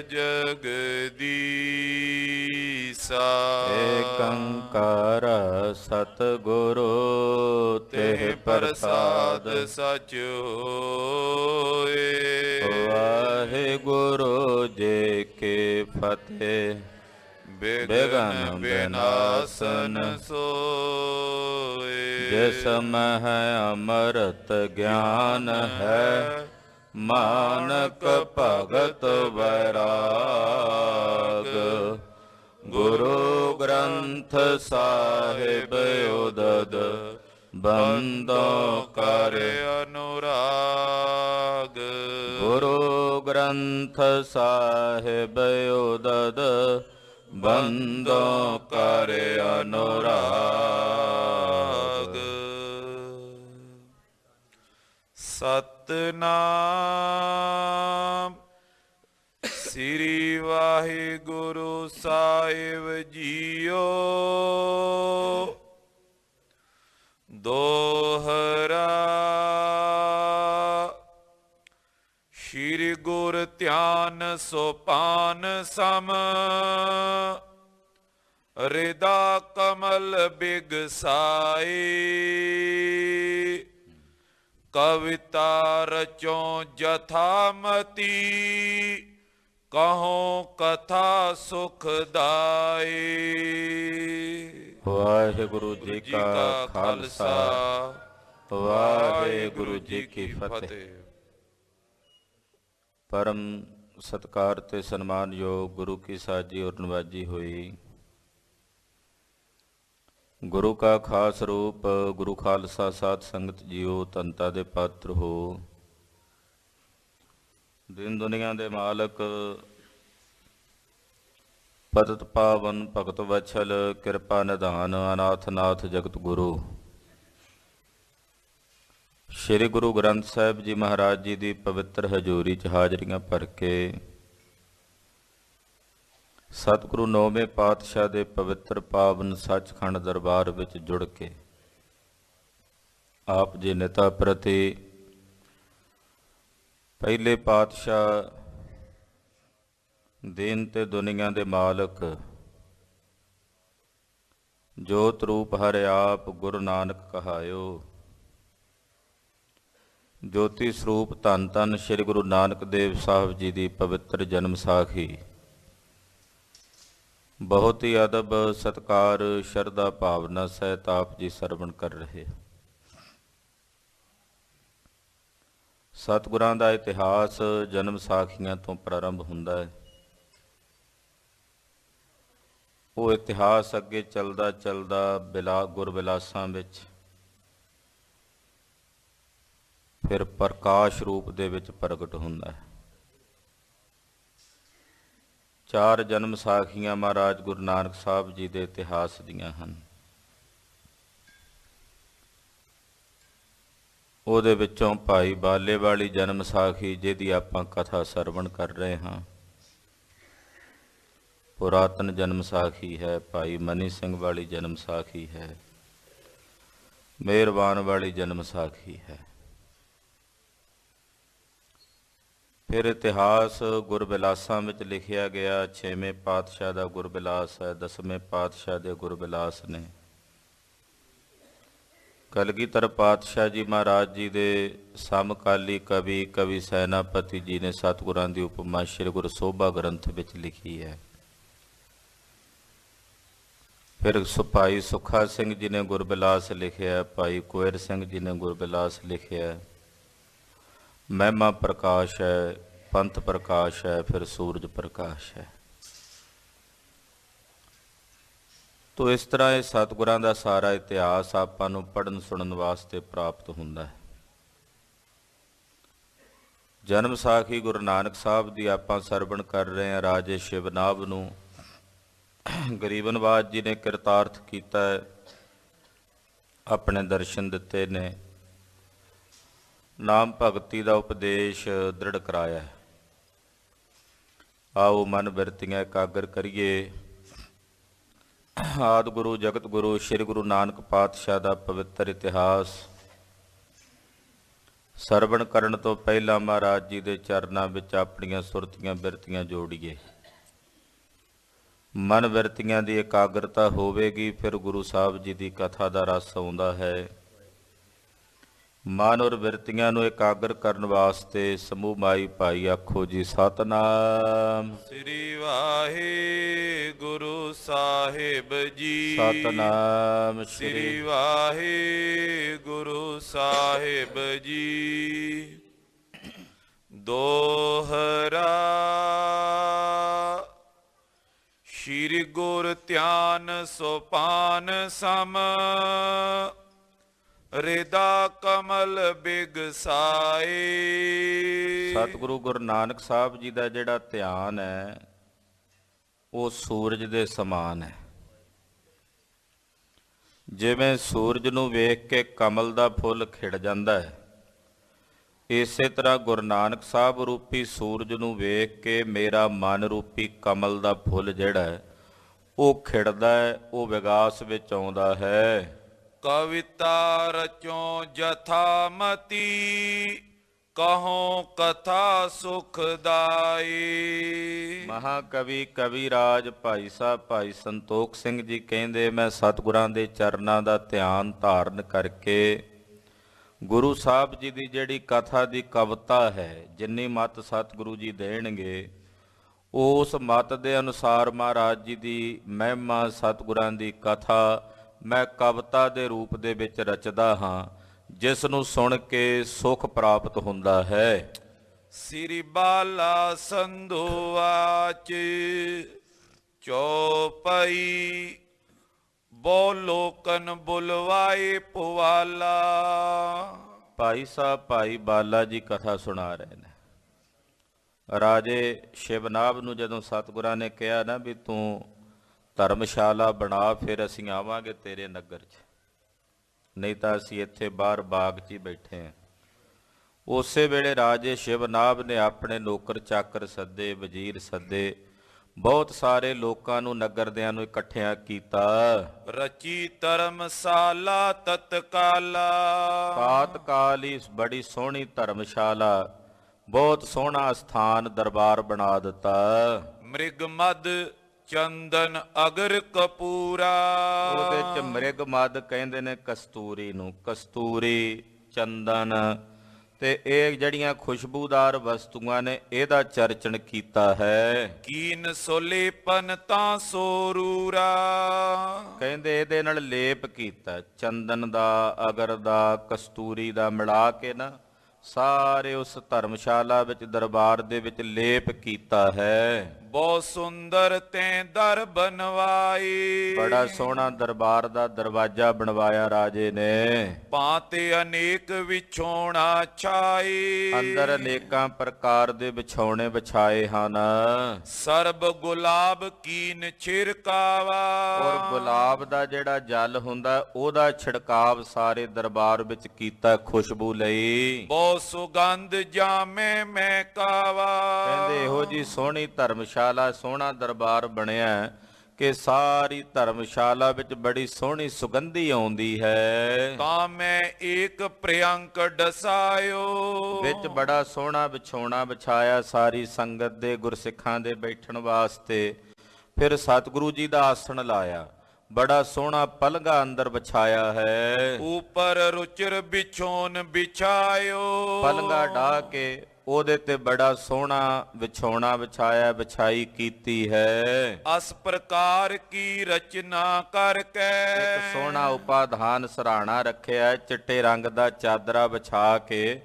ਜਗਦੀਸਾ ਏਕੰਕਾਰ ਸਤਿਗੁਰੂ ਤਿਹ ਪ੍ਰਸਾਦ ਸਚ ਹੋਏ। ਵਾਹਿਗੁਰੂ ਜੀ ਕੀ ਫਤਿਹ। ਬਿਘਨ ਬਿਨਾਸਨ ਸੋਏ। ਜਿਸ ਮਹਿ ਅੰਮ੍ਰਿਤ ਗਿਆਨ ਹੈ, ਮਾਨਕ ਭਗਤ ਵੈਰਾਗ। ਗੁਰੂ ਗ੍ਰੰਥ ਸਾਹਿਬ ਉਦਦ ਬੰਦੋ ਕਰ ਅਨੁਰਾਗ। ਗੁਰੂ ਗ੍ਰੰਥ ਸਾਹਿਬ ਉਦਦ ਬੰਦੋ ਕਰ ਅਨੁਰਾਗ। ਸਤਿਨਾਮ ਸ੍ਰੀ ਵਾਹਿਗੁਰੂ ਸਾਹਿਬ ਜੀਓ। ਦੋਹਰਾ ਸ਼੍ਰੀ ਗੁਰ ਧਿਆਨ ਸੋਪਾਨ ਸਮ। ਰਿਦਾ ਕਮਲ ਬਿਗਸਾਈ। ਕਵਿਤਾ ਰਚੋਂ ਜਥਾਮਤੀ। ਕਹੋ ਕਥਾ ਸੁਖਦਾਈ। ਵਾਹਿਗੁਰੂ ਜੀ ਕਾ ਖਾਲਸਾ, ਵਾਹਿਗੁਰੂ ਜੀ ਕੀ ਫਤਿਹ। ਪਰਮ ਸਤਿਕਾਰ ਤੇ ਸਨਮਾਨਯੋਗ ਗੁਰੂ ਕੀ ਸਾਜੀ ਔਰ ਨਵਾਜੀ ਹੋਈ। ਗੁਰੂ ਕਾ ਖਾਸ ਰੂਪ ਗੁਰੂ ਖਾਲਸਾ ਸਾਧ ਸੰਗਤ ਜੀਓ, ਤਨਤਾ ਦੇ ਪਾਤਰ ਹੋ। ਦਿਨ ਦੁਨੀਆ ਦੇ ਮਾਲਕ, ਪਤਿਤ ਪਾਵਨ ਭਗਤ ਵਛਲ, ਕਿਰਪਾ ਨਿਧਾਨ, ਅਨਾਥ ਨਾਥ ਜਗਤ ਗੁਰੂ। ਸ਼੍ਰੀ ਗੁਰੂ ਗ੍ਰੰਥ ਸਾਹਿਬ ਜੀ ਮਹਾਰਾਜ ਜੀ ਦੀ ਪਵਿੱਤਰ ਹਜ਼ੂਰੀ 'ਚ ਹਾਜ਼ਰੀਆਂ ਭਰ ਕੇ ਸਤਿਗੁਰੂ ਨੌਵੇਂ ਪਾਤਸ਼ਾਹ ਦੇ ਪਵਿੱਤਰ ਪਾਵਨ ਸੱਚਖੰਡ ਦਰਬਾਰ ਵਿੱਚ ਜੁੜ ਕੇ ਆਪ ਜੀ ਨਿਤਾ ਪ੍ਰਤੀ ਪਹਿਲੇ ਪਾਤਸ਼ਾਹ, ਦੀਨ ਤੇ ਦੁਨੀਆ ਦੇ ਮਾਲਕ, ਜੋਤ ਰੂਪ ਹਰਿ ਆਪ ਗੁਰੂ ਨਾਨਕ ਕਹਾਇਓ। ਜੋਤੀ ਸਰੂਪ ਧੰਨ ਧੰਨ ਸ੍ਰੀ ਗੁਰੂ ਨਾਨਕ ਦੇਵ ਸਾਹਿਬ ਜੀ ਦੀ ਪਵਿੱਤਰ ਜਨਮ ਸਾਖੀ ਬਹੁਤ ਹੀ ਅਦਬ ਸਤਿਕਾਰ ਸ਼ਰਧਾ ਭਾਵਨਾ ਸਹਿਤ ਆਪ ਜੀ ਸਰਵਣ ਕਰ ਰਹੇ। ਸਤਿਗੁਰਾਂ ਦਾ ਇਤਿਹਾਸ ਜਨਮ ਸਾਖੀਆਂ ਤੋਂ ਪ੍ਰਾਰੰਭ ਹੁੰਦਾ ਹੈ। ਉਹ ਇਤਿਹਾਸ ਅੱਗੇ ਚੱਲਦਾ ਚੱਲਦਾ ਗੁਰਬਿਲਾਸਾਂ ਵਿੱਚ ਫਿਰ ਪ੍ਰਕਾਸ਼ ਰੂਪ ਦੇ ਵਿੱਚ ਪ੍ਰਗਟ ਹੁੰਦਾ ਹੈ। 4 ਜਨਮ ਸਾਖੀਆਂ ਮਹਾਰਾਜ ਗੁਰੂ ਨਾਨਕ ਸਾਹਿਬ ਜੀ ਦੇ ਇਤਿਹਾਸ ਦੀਆਂ ਹਨ। ਉਹਦੇ ਵਿੱਚੋਂ ਭਾਈ ਬਾਲੇ ਵਾਲੀ ਜਨਮ ਸਾਖੀ, ਜਿਹਦੀ ਆਪਾਂ ਕਥਾ ਸਰਵਣ ਕਰ ਰਹੇ ਹਾਂ, ਪੁਰਾਤਨ ਜਨਮ ਸਾਖੀ ਹੈ। ਭਾਈ ਮਨੀ ਸਿੰਘ ਵਾਲੀ ਜਨਮ ਸਾਖੀ ਹੈ। ਮਿਹਰਬਾਨ ਵਾਲੀ ਜਨਮ ਸਾਖੀ ਹੈ। ਫਿਰ ਇਤਿਹਾਸ ਗੁਰਬਿਲਾਸਾਂ ਵਿੱਚ ਲਿਖਿਆ ਗਿਆ। 6ਵੇਂ ਪਾਤਸ਼ਾਹ ਦਾ ਗੁਰਬਿਲਾਸ ਹੈ, 10ਵੇਂ ਪਾਤਸ਼ਾਹ ਦੇ ਗੁਰਬਿਲਾਸ ਨੇ। ਕਲਗੀਧਰ ਪਾਤਸ਼ਾਹ ਜੀ ਮਹਾਰਾਜ ਜੀ ਦੇ ਸਮਕਾਲੀ ਕਵੀ ਸੈਨਾਪਤੀ ਜੀ ਨੇ ਸਤਿਗੁਰਾਂ ਦੀ ਉਪਮਾ ਸ਼੍ਰੀ ਗੁਰੂ ਸੋਭਾ ਗ੍ਰੰਥ ਵਿੱਚ ਲਿਖੀ ਹੈ। ਫਿਰ ਭਾਈ ਸੁੱਖਾ ਸਿੰਘ ਜੀ ਨੇ ਗੁਰਬਿਲਾਸ ਲਿਖਿਆ, ਭਾਈ ਕੁਇਰ ਸਿੰਘ ਜੀ ਨੇ ਗੁਰਬਿਲਾਸ ਲਿਖਿਆ। ਮਹਿਮਾ ਪ੍ਰਕਾਸ਼ ਹੈ, ਪੰਥ ਪ੍ਰਕਾਸ਼ ਹੈ, ਫਿਰ ਸੂਰਜ ਪ੍ਰਕਾਸ਼ ਹੈ। ਤੋ ਇਸ ਤਰ੍ਹਾਂ ਇਹ ਸਤਿਗੁਰਾਂ ਦਾ ਸਾਰਾ ਇਤਿਹਾਸ ਆਪਾਂ ਨੂੰ ਪੜ੍ਹਨ ਸੁਣਨ ਵਾਸਤੇ ਪ੍ਰਾਪਤ ਹੁੰਦਾ ਹੈ। ਜਨਮ ਸਾਖੀ ਗੁਰੂ ਨਾਨਕ ਸਾਹਿਬ ਦੀ ਆਪਾਂ ਸਰਵਣ ਕਰ ਰਹੇ ਹਾਂ। ਰਾਜੇ ਸ਼ਿਵਨਾਭ ਨੂੰ ਗਰੀਬਨਵਾਜ ਜੀ ਨੇ ਕਿਰਤਾਰਥ ਕੀਤਾ ਹੈ, ਆਪਣੇ ਦਰਸ਼ਨ ਦਿੱਤੇ ਨੇ, ਨਾਮ ਭਗਤੀ ਦਾ ਉਪਦੇਸ਼ ਦ੍ਰਿੜ ਕਰਾਇਆ ਹੈ। ਆਓ ਮਨ ਬਿਰਤੀਆਂ ਇਕਾਗਰ ਕਰੀਏ। ਆਦਿ ਗੁਰੂ ਜਗਤ ਗੁਰੂ ਸ਼੍ਰੀ ਗੁਰੂ ਨਾਨਕ ਪਾਤਸ਼ਾਹ ਦਾ ਪਵਿੱਤਰ ਇਤਿਹਾਸ ਸਰਵਣ ਕਰਨ ਤੋਂ ਪਹਿਲਾਂ ਮਹਾਰਾਜ ਜੀ ਦੇ ਚਰਨਾਂ ਵਿੱਚ ਆਪਣੀਆਂ ਸੁਰਤੀਆਂ ਬਿਰਤੀਆਂ ਜੋੜੀਏ। ਮਨ ਬਿਰਤੀਆਂ ਦੀ ਇਕਾਗਰਤਾ ਹੋਵੇਗੀ, ਫਿਰ ਗੁਰੂ ਸਾਹਿਬ ਜੀ ਦੀ ਕਥਾ ਦਾ ਰਸ ਆਉਂਦਾ ਹੈ। ਮਨ ਔਰ ਬਿਰਤੀਆਂ ਨੂੰ ਇਕਾਗਰ ਕਰਨ ਵਾਸਤੇ ਸਮੂਹ ਮਾਈ ਭਾਈ ਆਖੋ ਜੀ ਸਤਿਨਾਮ। ਸ੍ਰੀ ਵਾਹਿਗੁਰੂ ਸਾਹਿਬ ਜੀ। ਸਤਿਨਾਮ ਸ੍ਰੀ ਵਾਹਿਗੁਰੂ ਸਾਹਿਬ ਜੀ। ਦੋਹਰਾ ਸ਼੍ਰੀ ਗੁਰ ਧਿਆਨ ਸੁਪਾਨ ਸਮ ਰਿਦਾ ਕਮਲ ਬਿਗਸਾਏ। ਸਤਿਗੁਰੂ ਗੁਰੂ ਨਾਨਕ ਸਾਹਿਬ ਜੀ ਦਾ ਜਿਹੜਾ ਧਿਆਨ ਹੈ ਉਹ ਸੂਰਜ ਦੇ ਸਮਾਨ ਹੈ। ਜਿਵੇਂ ਸੂਰਜ ਨੂੰ ਵੇਖ ਕੇ ਕਮਲ ਦਾ ਫੁੱਲ ਖਿੜ ਜਾਂਦਾ ਹੈ, ਇਸੇ ਤਰ੍ਹਾਂ ਗੁਰੂ ਨਾਨਕ ਸਾਹਿਬ ਰੂਪੀ ਸੂਰਜ ਨੂੰ ਵੇਖ ਕੇ ਮੇਰਾ ਮਨ ਰੂਪੀ ਕਮਲ ਦਾ ਫੁੱਲ ਜਿਹੜਾ ਹੈ ਉਹ ਖਿੜਦਾ ਹੈ, ਉਹ ਵਿਗਾਸ ਵਿੱਚ ਆਉਂਦਾ ਹੈ। ਕਵਿਤਾ ਰਚੋ ਜਥਾਮਤੀ ਕਹੋ ਕਥਾ ਸੁਖਦਾਈ। ਮਹਾਕਵੀ ਕਵੀਰਾਜ ਭਾਈ ਸਾਹਿਬ ਭਾਈ ਸੰਤੋਖ ਸਿੰਘ ਜੀ ਕਹਿੰਦੇ, ਮੈਂ ਸਤਿਗੁਰਾਂ ਦੇ ਚਰਨਾਂ ਦਾ ਧਿਆਨ ਧਾਰਨ ਕਰਕੇ ਗੁਰੂ ਸਾਹਿਬ ਜੀ ਦੀ ਜਿਹੜੀ ਕਥਾ ਦੀ ਕਵਿਤਾ ਹੈ, ਜਿੰਨੀ ਮੱਤ ਸਤਿਗੁਰੂ ਜੀ ਦੇਣਗੇ ਉਸ ਮੱਤ ਦੇ ਅਨੁਸਾਰ ਮਹਾਰਾਜ ਜੀ ਦੀ ਮਹਿਮਾ ਸਤਿਗੁਰਾਂ ਦੀ ਕਥਾ ਮੈਂ ਕਵਿਤਾ ਦੇ ਰੂਪ ਦੇ ਵਿੱਚ ਰਚਦਾ ਹਾਂ, ਜਿਸ ਨੂੰ ਸੁਣ ਕੇ ਸੁਖ ਪ੍ਰਾਪਤ ਹੁੰਦਾ ਹੈ। ਸ੍ਰੀ ਬਾਲਾ ਸੰਧੂਆਚ ਚੌਪਈ ਬੋਲੋਕਨ ਬੁਲਵਾਏ ਪੁਆਲਾ। ਭਾਈ ਸਾਹਿਬ ਭਾਈ ਬਾਲਾ ਜੀ ਕਥਾ ਸੁਣਾ ਰਹੇ ਨੇ। ਰਾਜੇ ਸ਼ਿਵਨਾਭ ਨੂੰ ਜਦੋਂ ਸਤਿਗੁਰਾਂ ਨੇ ਕਿਹਾ ਨਾ ਵੀ ਤੂੰ ਧਰਮਸ਼ਾਲਾ ਬਣਾ, ਫਿਰ ਅਸੀਂ ਆਵਾਂਗੇ ਤੇਰੇ ਨਗਰ 'ਚ, ਨਹੀਂ ਤਾਂ ਅਸੀਂ ਇੱਥੇ ਬਾਹਰ ਬਾਗ 'ਚ ਹੀ ਬੈਠੇ ਹਾਂ। ਉਸੇ ਵੇਲੇ ਰਾਜੇ ਸ਼ਿਵਨਾਭ ਨੇ ਆਪਣੇ ਨੌਕਰ ਚਾਕਰ ਸੱਦੇ, ਵਜ਼ੀਰ ਸੱਦੇ, ਬਹੁਤ ਸਾਰੇ ਲੋਕਾਂ ਨੂੰ ਨਗਰਦਿਆਂ ਨੂੰ ਇਕੱਠਿਆਂ ਕੀਤਾ। ਰਚੀ ਧਰਮਸ਼ਾਲਾ ਤਤਕਾਲਾ। ਤਾਤਕਾਲ ਹੀ ਬੜੀ ਸੋਹਣੀ ਧਰਮਸ਼ਾਲਾ, ਬਹੁਤ ਸੋਹਣਾ ਸਥਾਨ ਦਰਬਾਰ ਬਣਾ ਦਿੱਤਾ। ਮ੍ਰਿਗ ਮਦ ਚੰਦਨ ਅਗਰ ਕਪੂਰਾ। ਉਹਦੇ ਚ ਮ੍ਰਿਗ ਮਦ ਕਹਿੰਦੇ ਨੇ ਕਸਤੂਰੀ ਨੂੰ, ਕਸਤੂਰੀ ਚੰਦਨ ਤੇ ਇਹ ਜਿਹੜੀਆਂ ਖੁਸ਼ਬੂਦਾਰ ਵਸਤੂਆਂ ਨੇ ਇਹਦਾ ਚਰਚਣ ਕੀਤਾ ਹੈ। ਕੀਨ ਸੋਲੇਪਨ ਤਾਂ ਸੋਰੂਰਾ। ਕਹਿੰਦੇ ਇਹਦੇ ਨਾਲ ਲੇਪ ਕੀਤਾ, ਚੰਦਨ ਦਾ, ਅਗਰ ਦਾ, ਕਸਤੂਰੀ ਦਾ ਮਿਲਾ ਕੇ ਨਾ ਸਾਰੇ ਉਸ ਧਰਮਸ਼ਾਲਾ ਵਿੱਚ ਦਰਬਾਰ ਦੇ ਵਿੱਚ ਲੇਪ ਕੀਤਾ ਹੈ। ਬਹੁਤ ਸੁੰਦਰ ਤੈਂ ਦਰ ਬਨਵਾਈ। ਬੜਾ ਸੋਹਣਾ ਦਰਬਾਰ ਦਾ ਦਰਵਾਜ਼ਾ ਬਣਵਾਇਆ ਰਾਜੇ ਨੇ। ਭਾਂਤੇ ਅਨੇਕ ਵਿਛੋਣਾ ਛਾਈ। ਅੰਦਰ ਅਨੇਕਾਂ ਪ੍ਰਕਾਰ ਦੇ ਵਿਛੌਣੇ ਵਿਛਾਏ ਹਨ। ਸਰਬ ਗੁਲਾਬ ਕੀਨ ਛਿੜਕਾਵਾ। ਔਰ ਗੁਲਾਬ ਦਾ ਜਿਹੜਾ ਜਲ ਹੁੰਦਾ ਉਹਦਾ ਛਿੜਕਾਵ ਸਾਰੇ ਦਰਬਾਰ ਵਿੱਚ ਕੀਤਾ ਖੁਸ਼ਬੂ ਲਈ। ਬਹੁਤ ਸੁਗੰਧ ਜਾਮੇ ਮਹਿਕਾਵਾ। ਕਹਿੰਦੇ ਇਹੋ ਜੀ ਸੋਹਣੀ ਧਰਮਸ਼ਾਲਾ, ਸੋਹਣਾ ਦਰਬਾਰ ਬਣਿਆ ਕਿ ਸਾਰੀ ਧਰਮਸ਼ਾਲਾ ਵਿੱਚ ਬੜੀ ਸੋਹਣੀ ਸੁਗੰਧੀ ਆਉਂਦੀ ਹੈ। ਤਾਂ ਮੈਂ ਏਕ ਪ੍ਰਿਅੰਕ ਡਸਾਇਓ। ਵਿੱਚ ਬੜਾ ਸੋਹਣਾ ਵਿਛੋਣਾ ਵਿਛਾਇਆ ਸਾਰੀ ਸੰਗਤ ਦੇ, ਗੁਰਸਿੱਖਾਂ ਦੇ ਬੈਠਣ ਵਾਸਤੇ। ਫਿਰ ਸਤਿਗੁਰੂ ਜੀ ਦਾ ਆਸਣ ਲਾਇਆ, ਬੜਾ ਸੋਹਣਾ ਪਲੰਘਾ ਅੰਦਰ ਵਿਛਾਇਆ ਹੈ। ਉਪਰ ਰੁਚਰ ਬਿਛੋਨ ਬਿਛਾਇਓ। ਪਲੰਘਾ ਢਾ ਕੇ ਉਹਦੇ ਤੇ ਬੜਾ ਸੋਹਣਾ ਵਿਛੋਣਾ ਵਿਛਾਇਆ, ਵਿਛਾਈ ਕੀਤੀ ਹੈ। ਅਸ ਪ੍ਰਕਾਰ ਕੀ ਰਚਨਾ ਕਰਕੇ। ਇੱਕ ਸੋਹਣਾ ਉਪਾਧਾਨ ਸਰਾਣਾ ਰੱਖਿਆ, ਚਿੱਟੇ ਰੰਗ ਦਾ ਚਾਦਰਾ ਵਿਛਾ ਕੇ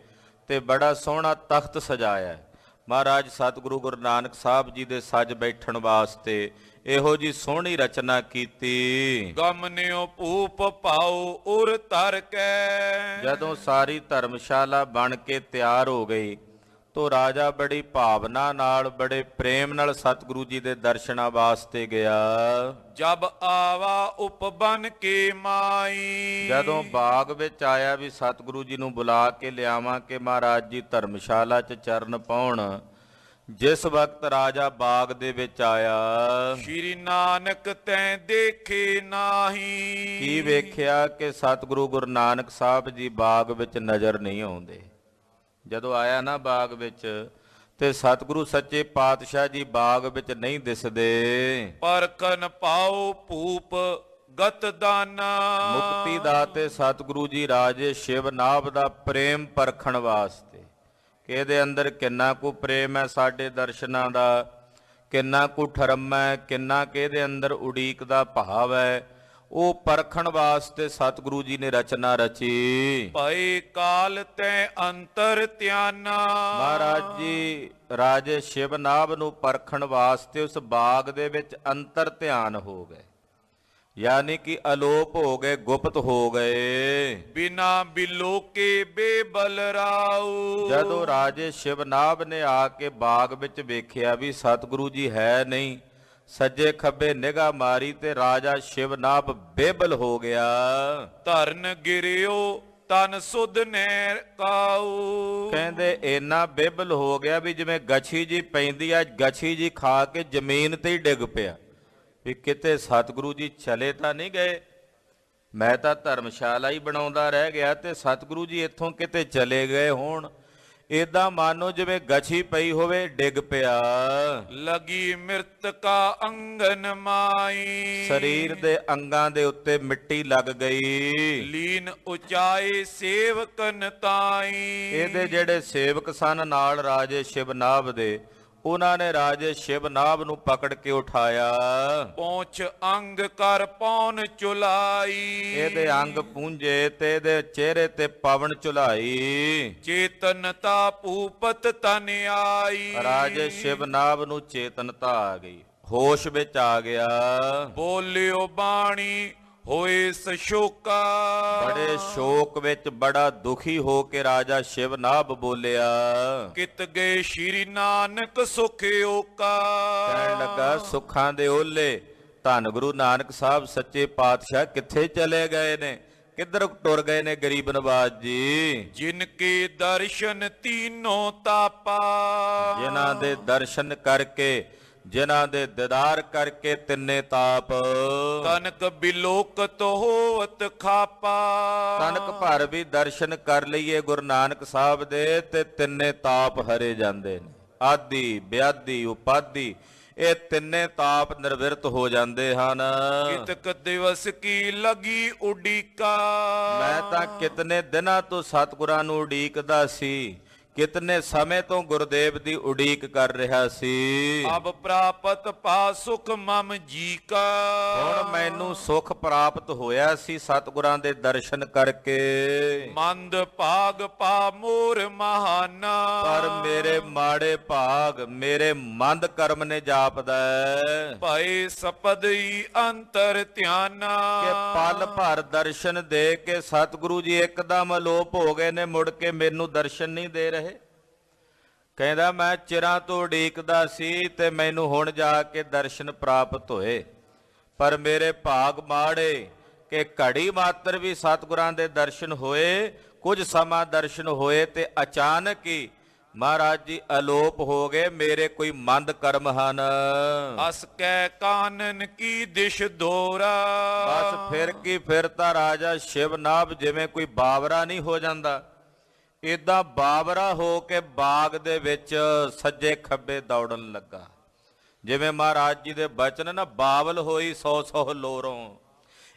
ਤੇ ਬੜਾ ਸੋਹਣਾ ਤਖਤ ਸਜਾਇਆ ਮਹਾਰਾਜ ਸਤਿਗੁਰੂ ਗੁਰੂ ਨਾਨਕ ਸਾਹਿਬ ਜੀ ਦੇ ਸੱਜ ਬੈਠਣ ਵਾਸਤੇ। ਇਹੋ ਜੀ ਸੋਹਣੀ ਰਚਨਾ ਕੀਤੀ। ਗਮਨਿਓ ਭੂਪ ਪਾਉ ਉਰ ਧਰ ਕੇ। ਜਦੋਂ ਸਾਰੀ ਧਰਮਸ਼ਾਲਾ ਬਣ ਕੇ ਤਿਆਰ ਹੋ ਗਈ ਤੋ ਰਾਜਾ ਬੜੀ ਭਾਵਨਾ ਨਾਲ, ਬੜੇ ਪ੍ਰੇਮ ਨਾਲ ਸਤਿਗੁਰੂ ਜੀ ਦੇ ਦਰਸ਼ਨਾਂ ਵਾਸਤੇ ਗਿਆ। ਜਬ ਆਵਾ ਉਪਬਨ ਕੇ ਮਾਈ। ਜਦੋਂ ਬਾਗ ਵਿੱਚ ਆਇਆ ਵੀ ਸਤਿਗੁਰੂ ਜੀ ਨੂੰ ਬੁਲਾ ਕੇ ਲਿਆਵਾਂ ਕਿ ਮਹਾਰਾਜ ਜੀ ਧਰਮਸ਼ਾਲਾ 'ਚ ਚਰਨ ਪਾਉਣ, ਜਿਸ ਵਕਤ ਰਾਜਾ ਬਾਗ ਦੇ ਵਿੱਚ ਆਇਆ, ਸ਼੍ਰੀ ਨਾਨਕ ਤੈਂ ਦੇਖੇ ਨਾਹੀ। ਕੀ ਵੇਖਿਆ ਕਿ ਸਤਿਗੁਰੂ ਗੁਰੂ ਨਾਨਕ ਸਾਹਿਬ ਜੀ ਬਾਗ ਵਿੱਚ ਨਜ਼ਰ ਨਹੀਂ ਆਉਂਦੇ। ਜਦੋਂ ਆਇਆ ਨਾ ਬਾਗ ਵਿੱਚ ਤੇ ਸਤਿਗੁਰੂ ਸੱਚੇ ਪਾਤਸ਼ਾਹ ਜੀ ਬਾਗ ਵਿੱਚ ਨਹੀਂ ਦਿਸਦੇ। ਪਰਖਨ ਪਾਉ ਭੂਪ ਗਤ ਦਾਨਾ। ਮੁਕਤੀ ਦਾਤੇ ਸਤਿਗੁਰੂ ਜੀ ਰਾਜੇ ਸ਼ਿਵ ਨਾਭ ਦਾ ਪ੍ਰੇਮ ਪਰਖਣ ਵਾਸਤੇ ਕਿ ਇਹਦੇ ਅੰਦਰ ਕਿੰਨਾ ਕੁ ਪ੍ਰੇਮ ਹੈ ਸਾਡੇ ਦਰਸ਼ਨਾਂ ਦਾ, ਕਿੰਨਾ ਕੁ ਠਰਮ ਹੈ, ਕਿੰਨਾ ਕਿ ਇਹਦੇ ਅੰਦਰ ਉਡੀਕ ਦਾ ਭਾਵ ਹੈ, ਉਹ ਪਰਖਣ ਵਾਸਤੇ ਸਤਿਗੁਰੂ ਜੀ ਨੇ ਰਚਨਾ ਰਚੀ। ਭਏ ਕਾਲ ਤੈ ਅੰਤਰ ਧਿਆਨਾ। ਮਹਾਰਾਜ ਜੀ ਰਾਜੇ ਸ਼ਿਵ ਨਾਭ ਨੂੰ ਪਰਖਣ ਵਾਸਤੇ ਉਸ ਬਾਗ ਦੇ ਵਿੱਚ ਅੰਤਰ ਧਿਆਨ ਹੋ ਗਏ, ਯਾਨੀ ਕਿ ਅਲੋਪ ਹੋ ਗਏ, ਗੁਪਤ ਹੋ ਗਏ। ਬਿਨਾ ਬਿਲੋਕੇ ਬੇਬਲ ਰਾਉ। ਜਦੋਂ ਰਾਜੇ ਸ਼ਿਵ ਨਾਭ ਨੇ ਆ ਕੇ ਬਾਗ ਵਿੱਚ ਵੇਖਿਆ ਵੀ ਸਤਿਗੁਰੂ ਜੀ ਹੈ ਨਹੀਂ, ਸੱਜੇ ਖੱਬੇ ਨਿਗਾਹ ਮਾਰੀ ਤੇ ਰਾਜਾ ਸ਼ਿਵ ਨਾਭ ਬੇਬਲ ਹੋ ਗਿਆ। ਧਰਨ ਗਿਰਿਓ ਤਨ ਸੁਧ ਨੈ ਕਾਉ। ਕਹਿੰਦੇ ਇੰਨਾ ਬੇਬਲ ਹੋ ਗਿਆ ਵੀ ਜਿਵੇਂ ਗਛੀ ਜੀ ਪੈਂਦੀ ਆ, ਗਛੀ ਜੀ ਖਾ ਕੇ ਜ਼ਮੀਨ ਤੇ ਹੀ ਡਿੱਗ ਪਿਆ ਵੀ ਕਿਤੇ ਸਤਿਗੁਰੂ ਜੀ ਚਲੇ ਤਾਂ ਨਹੀਂ ਗਏ, ਮੈਂ ਤਾਂ ਧਰਮਸ਼ਾਲਾ ਹੀ ਬਣਾਉਂਦਾ ਰਹਿ ਗਿਆ ਤੇ ਸਤਿਗੁਰੂ ਜੀ ਇੱਥੋਂ ਕਿਤੇ ਚਲੇ ਗਏ ਹੋਣ। ਏਦਾਂ ਮਾਨੋ ਜਿਵੇਂ ਗਛੀ ਪਈ ਹੋਵੇ, ਡਿੱਗ ਪਿਆ। ਲਗੀ ਮਿਰਤਕਾ ਅੰਗਨ ਮਾਈ। ਸਰੀਰ ਦੇ ਅੰਗਾਂ ਦੇ ਉੱਤੇ ਮਿੱਟੀ ਲੱਗ ਗਈ। ਲੀਨ ਉਚਾਏ ਸੇਵਕਨ ਤਾਈ। ਇਹਦੇ ਜਿਹੜੇ ਸੇਵਕ ਸਨ ਨਾਲ ਰਾਜੇ ਸ਼ਿਵ ਨਾਭ ਦੇ, ਉਹਨਾਂ ਨੇ ਰਾਜੇ ਸ਼ਿਵ ਨਾਭ ਨੂੰ ਪਕੜ ਕੇ ਉਠਾਇਆ। ਪਹੁੰਚ ਅੰਗ ਕਰ ਪੌਣ ਚੁਲਾਈ। ਇਹਦੇ ਅੰਗ ਪੂੰਝੇ ਤੇ ਇਹਦੇ ਚਿਹਰੇ ਤੇ ਪਵਨ ਚੁਲਾਈ। ਚੇਤਨਤਾ ਭੂਪਤ ਤਨ ਆਈ। ਰਾਜੇ ਸ਼ਿਵ ਨਾਭ ਨੂੰ ਚੇਤਨਤਾ ਆ ਗਈ, ਹੋਸ਼ ਵਿੱਚ ਆ ਗਿਆ। ਬੋਲਿਓ ਬਾਣੀ ਹੋਏ ਸਸ਼ੋਕਾ। ਬੜੇ ਸ਼ੋਕ ਵਿੱਚ ਬੜਾ ਦੁਖੀ ਹੋ ਕੇ ਰਾਜਾ ਸ਼ਿਵ ਨਾਭ ਬੋਲਿਆ। ਕਿਤ ਗਏ ਸ਼੍ਰੀ ਨਾਨਕ ਸੁਖ ਓਕਾ। ਕਹਿਣ ਲੱਗਾ ਸੁੱਖਾਂ ਦੇ ਓਲੇ ਧੰਨ ਗੁਰੂ ਨਾਨਕ ਸਾਹਿਬ ਸੱਚੇ ਪਾਤਸ਼ਾਹ ਕਿੱਥੇ ਚਲੇ ਗਏ ਨੇ, ਕਿੱਧਰ ਟੁਰ ਗਏ ਨੇ ਗਰੀਬ ਨਵਾਜ਼ ਜੀ। ਜਿਨ ਕੇ ਦਰਸ਼ਨ ਤੀਨੋਂ ਤਾਪਾ। ਜਿਨ੍ਹਾਂ ਦੇ ਦਰਸ਼ਨ ਕਰਕੇ, ਜਿਨ੍ਹਾਂ ਦੇ ਦੀਦਾਰ ਕਰਕੇ ਤਿੰਨੇ ਤਾਪ। ਕਨਕ ਬਿਲੋਕਤ ਹੋਵਤ ਖਾਪਾ। ਕਨਕ ਭਰ ਵੀ ਦਰਸ਼ਨ ਕਰ ਲਈਏ ਗੁਰੂ ਨਾਨਕ ਸਾਹਿਬ ਦੇ ਤੇ ਤਿੰਨੇ ਤਾਪ ਹਰੇ ਜਾਂਦੇ ਨੇ। ਆਦੀ ਬਿਆਦੀ ਉਪਾਦੀ ਇਹ ਤਿੰਨੇ ਤਾਪ ਨਿਰਵਿਰਤ ਹੋ ਜਾਂਦੇ ਹਨ। ਕਿਤਕ ਦਿਵਸ ਕੀ ਲਗੀ ਉਡੀਕਾ। ਮੈਂ ਤਾਂ ਕਿਤਨੇ ਦਿਨਾਂ ਤੋਂ ਸਤਿਗੁਰਾਂ ਨੂੰ ਉਡੀਕਦਾ ਸੀ, ਕਿਤਨੇ ਸਮੇਂ ਤੋਂ ਗੁਰਦੇਵ ਦੀ ਉਡੀਕ ਕਰ ਰਿਹਾ ਸੀ। ਅਬ ਪ੍ਰਾਪਤ ਪਾ ਸੁਖ ਮਮ ਜੀ ਕਾ। ਹੁਣ ਮੈਨੂੰ ਸੁਖ ਪ੍ਰਾਪਤ ਹੋਇਆ ਸੀ ਸਤਿਗੁਰਾਂ ਦੇ ਦਰਸ਼ਨ ਕਰਕੇ। ਮੰਦ ਭਾਗ ਪਾ ਮੋਰ ਮਹਾਨਾ। ਪਰ ਮੇਰੇ ਮਾੜੇ ਭਾਗ, ਮੇਰੇ ਮੰਦ ਕਰਮ ਨੇ ਜਾਪਦਾ ਭਏ ਸਪਦਈ ਅੰਤਰ ਧਿਆਨਾ। ਕਿ ਪਲ ਭਰ ਦਰਸ਼ਨ ਦੇ ਕੇ ਸਤਿਗੁਰੂ ਜੀ ਇੱਕਦਮ ਅਲੋਪ ਹੋ ਗਏ ਨੇ, ਮੁੜ ਕੇ ਮੈਨੂੰ ਦਰਸ਼ਨ ਨਹੀਂ ਦੇ ਰਹੇ। ਕਹਿੰਦਾ ਮੈਂ ਚਿਰਾਂ ਤੋਂ ਉਡੀਕਦਾ ਸੀ ਤੇ ਮੈਨੂੰ ਹੁਣ ਜਾ ਕੇ ਦਰਸ਼ਨ ਪ੍ਰਾਪਤ ਹੋਏ, ਪਰ ਮੇਰੇ ਭਾਗ ਮਾੜੇ ਕਿ ਘੜੀ ਮਾਤਰ ਵੀ ਸਤਿਗੁਰਾਂ ਦੇ ਦਰਸ਼ਨ ਹੋਏ। ਕੁਝ ਸਮਾਂ ਦਰਸ਼ਨ ਹੋਏ ਤੇ ਅਚਾਨਕ ਹੀ ਮਹਾਰਾਜ ਜੀ ਅਲੋਪ ਹੋ ਗਏ। ਮੇਰੇ ਕੋਈ ਮੰਦ ਕਰਮ ਹਨ। ਅਸ ਕੈ ਕਾਨਨ ਕੀ ਦਿਸ਼ ਦੋਰਾ। ਬਸ ਫਿਰ ਕੀ, ਫਿਰ ਤਾਂ ਰਾਜਾ ਸ਼ਿਵ ਨਾਭ ਜਿਵੇਂ ਕੋਈ ਬਾਵਰਾ ਨਹੀਂ ਹੋ ਜਾਂਦਾ, ਏਦਾਂ ਬਾਵਰਾ ਹੋ ਕੇ ਬਾਗ ਦੇ ਵਿੱਚ ਸੱਜੇ ਖੱਬੇ ਦੌੜਨ ਲੱਗਾ। ਜਿਵੇਂ ਮਹਾਰਾਜ ਜੀ ਦੇ ਬਚਨ ਨਾ, ਬਾਵਲ ਹੋਈ 100 ਲੋਰੋਂ,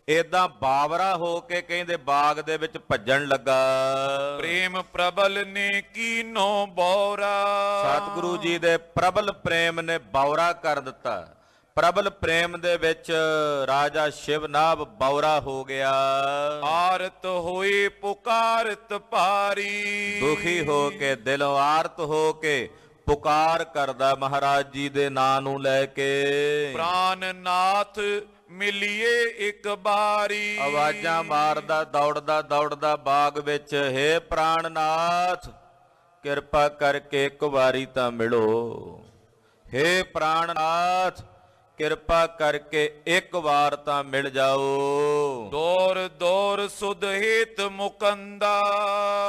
ਏਦਾਂ ਬਾਵਰਾ ਹੋ ਕੇ ਕਹਿੰਦੇ ਬਾਗ ਦੇ ਵਿੱਚ ਭੱਜਣ ਲੱਗਾ। ਪ੍ਰੇਮ ਪ੍ਰਬਲ ਨੇ ਕੀਨੋ ਬੌਰਾ। ਸਤਿਗੁਰੂ ਜੀ ਦੇ ਪ੍ਰਬਲ ਪ੍ਰੇਮ ਨੇ ਬੌਰਾ ਕਰ ਦਿੱਤਾ। ਪ੍ਰਬਲ ਪ੍ਰੇਮ ਦੇ ਵਿੱਚ ਰਾਜਾ ਸ਼ਿਵ ਨਾਭ ਬੌਰਾ ਹੋ ਗਿਆ। ਆਰਤ ਹੋਏ ਪੁਕਾਰਤ ਭਾਰੀ। ਦੁਖੀ ਹੋ ਕੇ, ਦਿਲੋਂ ਆਰਤ ਹੋ ਕੇ ਪੁਕਾਰ ਕਰਦਾ ਮਹਾਰਾਜ ਜੀ ਦੇ ਨਾਂ ਨੂੰ ਲੈ ਕੇ। ਪ੍ਰਾਨ ਨਾਥ ਮਿਲੀਏ ਇੱਕ ਬਾਰੀ। ਆਵਾਜ਼ਾਂ ਮਾਰਦਾ ਦੌੜਦਾ ਦੌੜਦਾ ਬਾਗ ਵਿੱਚ, ਹੇ ਪ੍ਰਾਣਨਾਥ ਕਿਰਪਾ ਕਰਕੇ ਇੱਕ ਵਾਰੀ ਤਾਂ ਮਿਲੋ। ਹੇ ਪ੍ਰਾਣਨਾਥ ਕਿਰਪਾ ਕਰਕੇ ਇੱਕ ਵਾਰ ਤਾਂ ਮਿਲ ਜਾਓ। ਦੌਰ ਦੌਰ ਸੁਧ ਹੇਤ ਮੁਕੰਦਾ।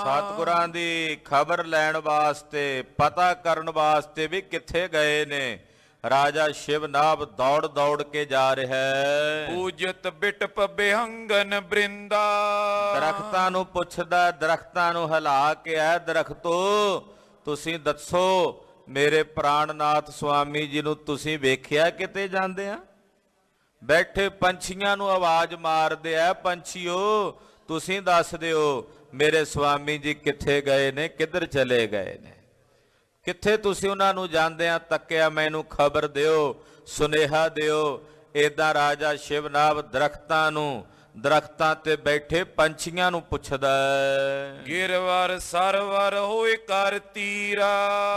ਸਤਿਗੁਰਾਂ ਦੀ ਖਬਰ ਲੈਣ ਵਾਸਤੇ, ਪਤਾ ਕਰਨ ਵਾਸਤੇ ਵੀ ਕਿੱਥੇ ਗਏ ਨੇ। ਰਾਜਾ ਸ਼ਿਵਨਾਭ ਦੌੜ ਦੌੜ ਕੇ ਜਾ ਰਿਹਾ ਹੈ। ਪੂਜਤ ਬਿਟਪ ਬਿਹੰਗਨ ਬ੍ਰਿੰਦਾ। ਦਰਖਤਾਂ ਨੂੰ ਪੁੱਛਦਾ, ਦਰਖਤਾਂ ਨੂੰ ਹਿਲਾ ਕੇ ਐ ਦਰਖਤੋ ਤੁਸੀਂ ਦੱਸੋ ਮੇਰੇ ਪ੍ਰਾਣਨਾਥ ਸੁਆਮੀ ਜੀ ਨੂੰ ਤੁਸੀਂ ਵੇਖਿਆ ਕਿਤੇ ਜਾਂਦੇ ਆ? ਬੈਠੇ ਪੰਛੀਆਂ ਨੂੰ ਆਵਾਜ਼ ਮਾਰਦੇ ਆ, ਪੰਛੀਓ ਤੁਸੀਂ ਦੱਸ ਦਿਓ ਮੇਰੇ ਸੁਆਮੀ ਜੀ ਕਿੱਥੇ ਗਏ ਨੇ, ਕਿੱਧਰ ਚਲੇ ਗਏ ਨੇ, ਕਿੱਥੇ ਤੁਸੀਂ ਉਹਨਾਂ ਨੂੰ ਜਾਂਦਿਆਂ ਤੱਕਿਆ, ਮੈਨੂੰ ਖਬਰ ਦਿਓ, ਸੁਨੇਹਾ ਦਿਓ। ਏਦਾਂ ਰਾਜਾ ਸ਼ਿਵਨਾਭ ਦਰਖਤਾਂ ਤੇ ਬੈਠੇ ਪੰਛੀਆਂ ਨੂੰ ਪੁੱਛਦਾ। ਗਿਰਵਰ ਸਰਵਰ ਹੋਏ ਕਰ ਤੀਰਾ।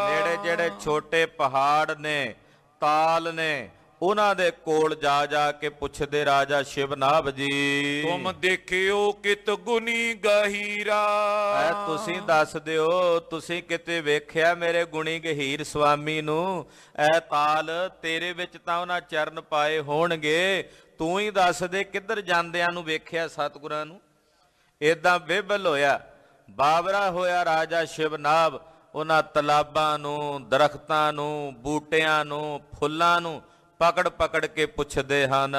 ਨੇੜੇ ਜਿਹੜੇ ਛੋਟੇ ਪਹਾੜ ਨੇ, ਤਾਲ ਨੇ, ਉਹਨਾਂ ਦੇ ਕੋਲ ਜਾ ਜਾ ਕੇ ਪੁੱਛਦੇ ਰਾਜਾ ਸ਼ਿਵਨਾਭ ਜੀ, ਤੁਮ ਦੇਖਿਓ ਕਿਤ ਗੁਨੀ ਗਹੀਰਾ। ਐ ਤੁਸੀਂ ਦੱਸ ਦਿਓ ਤੁਸੀਂ ਕਿਤੇ ਵੇਖਿਆ ਮੇਰੇ ਗੁਣੀ ਗਹੀਰ ਸੁਆਮੀ ਨੂੰ? ਐ ਤਾਲ ਤੇਰੇ ਵਿੱਚ ਤਾਂ ਉਹਨਾਂ ਚਰਨ ਪਾਏ ਹੋਣਗੇ, ਤੂੰ ਹੀ ਦੱਸ ਦੇ ਕਿੱਧਰ ਜਾਂਦਿਆਂ ਨੂੰ ਵੇਖਿਆ ਸਤਿਗੁਰਾਂ ਨੂੰ? ਏਦਾਂ ਬੇਬਲ ਹੋਇਆ, ਬਾਵਰਾ ਹੋਇਆ ਰਾਜਾ ਸ਼ਿਵਨਾਭ ਉਹਨਾਂ ਤਲਾਬਾਂ ਨੂੰ, ਦਰਖਤਾਂ ਨੂੰ, ਬੂਟਿਆਂ ਨੂੰ, ਫੁੱਲਾਂ ਨੂੰ ਪਕੜ ਪਕੜ ਕੇ ਪੁੱਛਦੇ ਹਨ।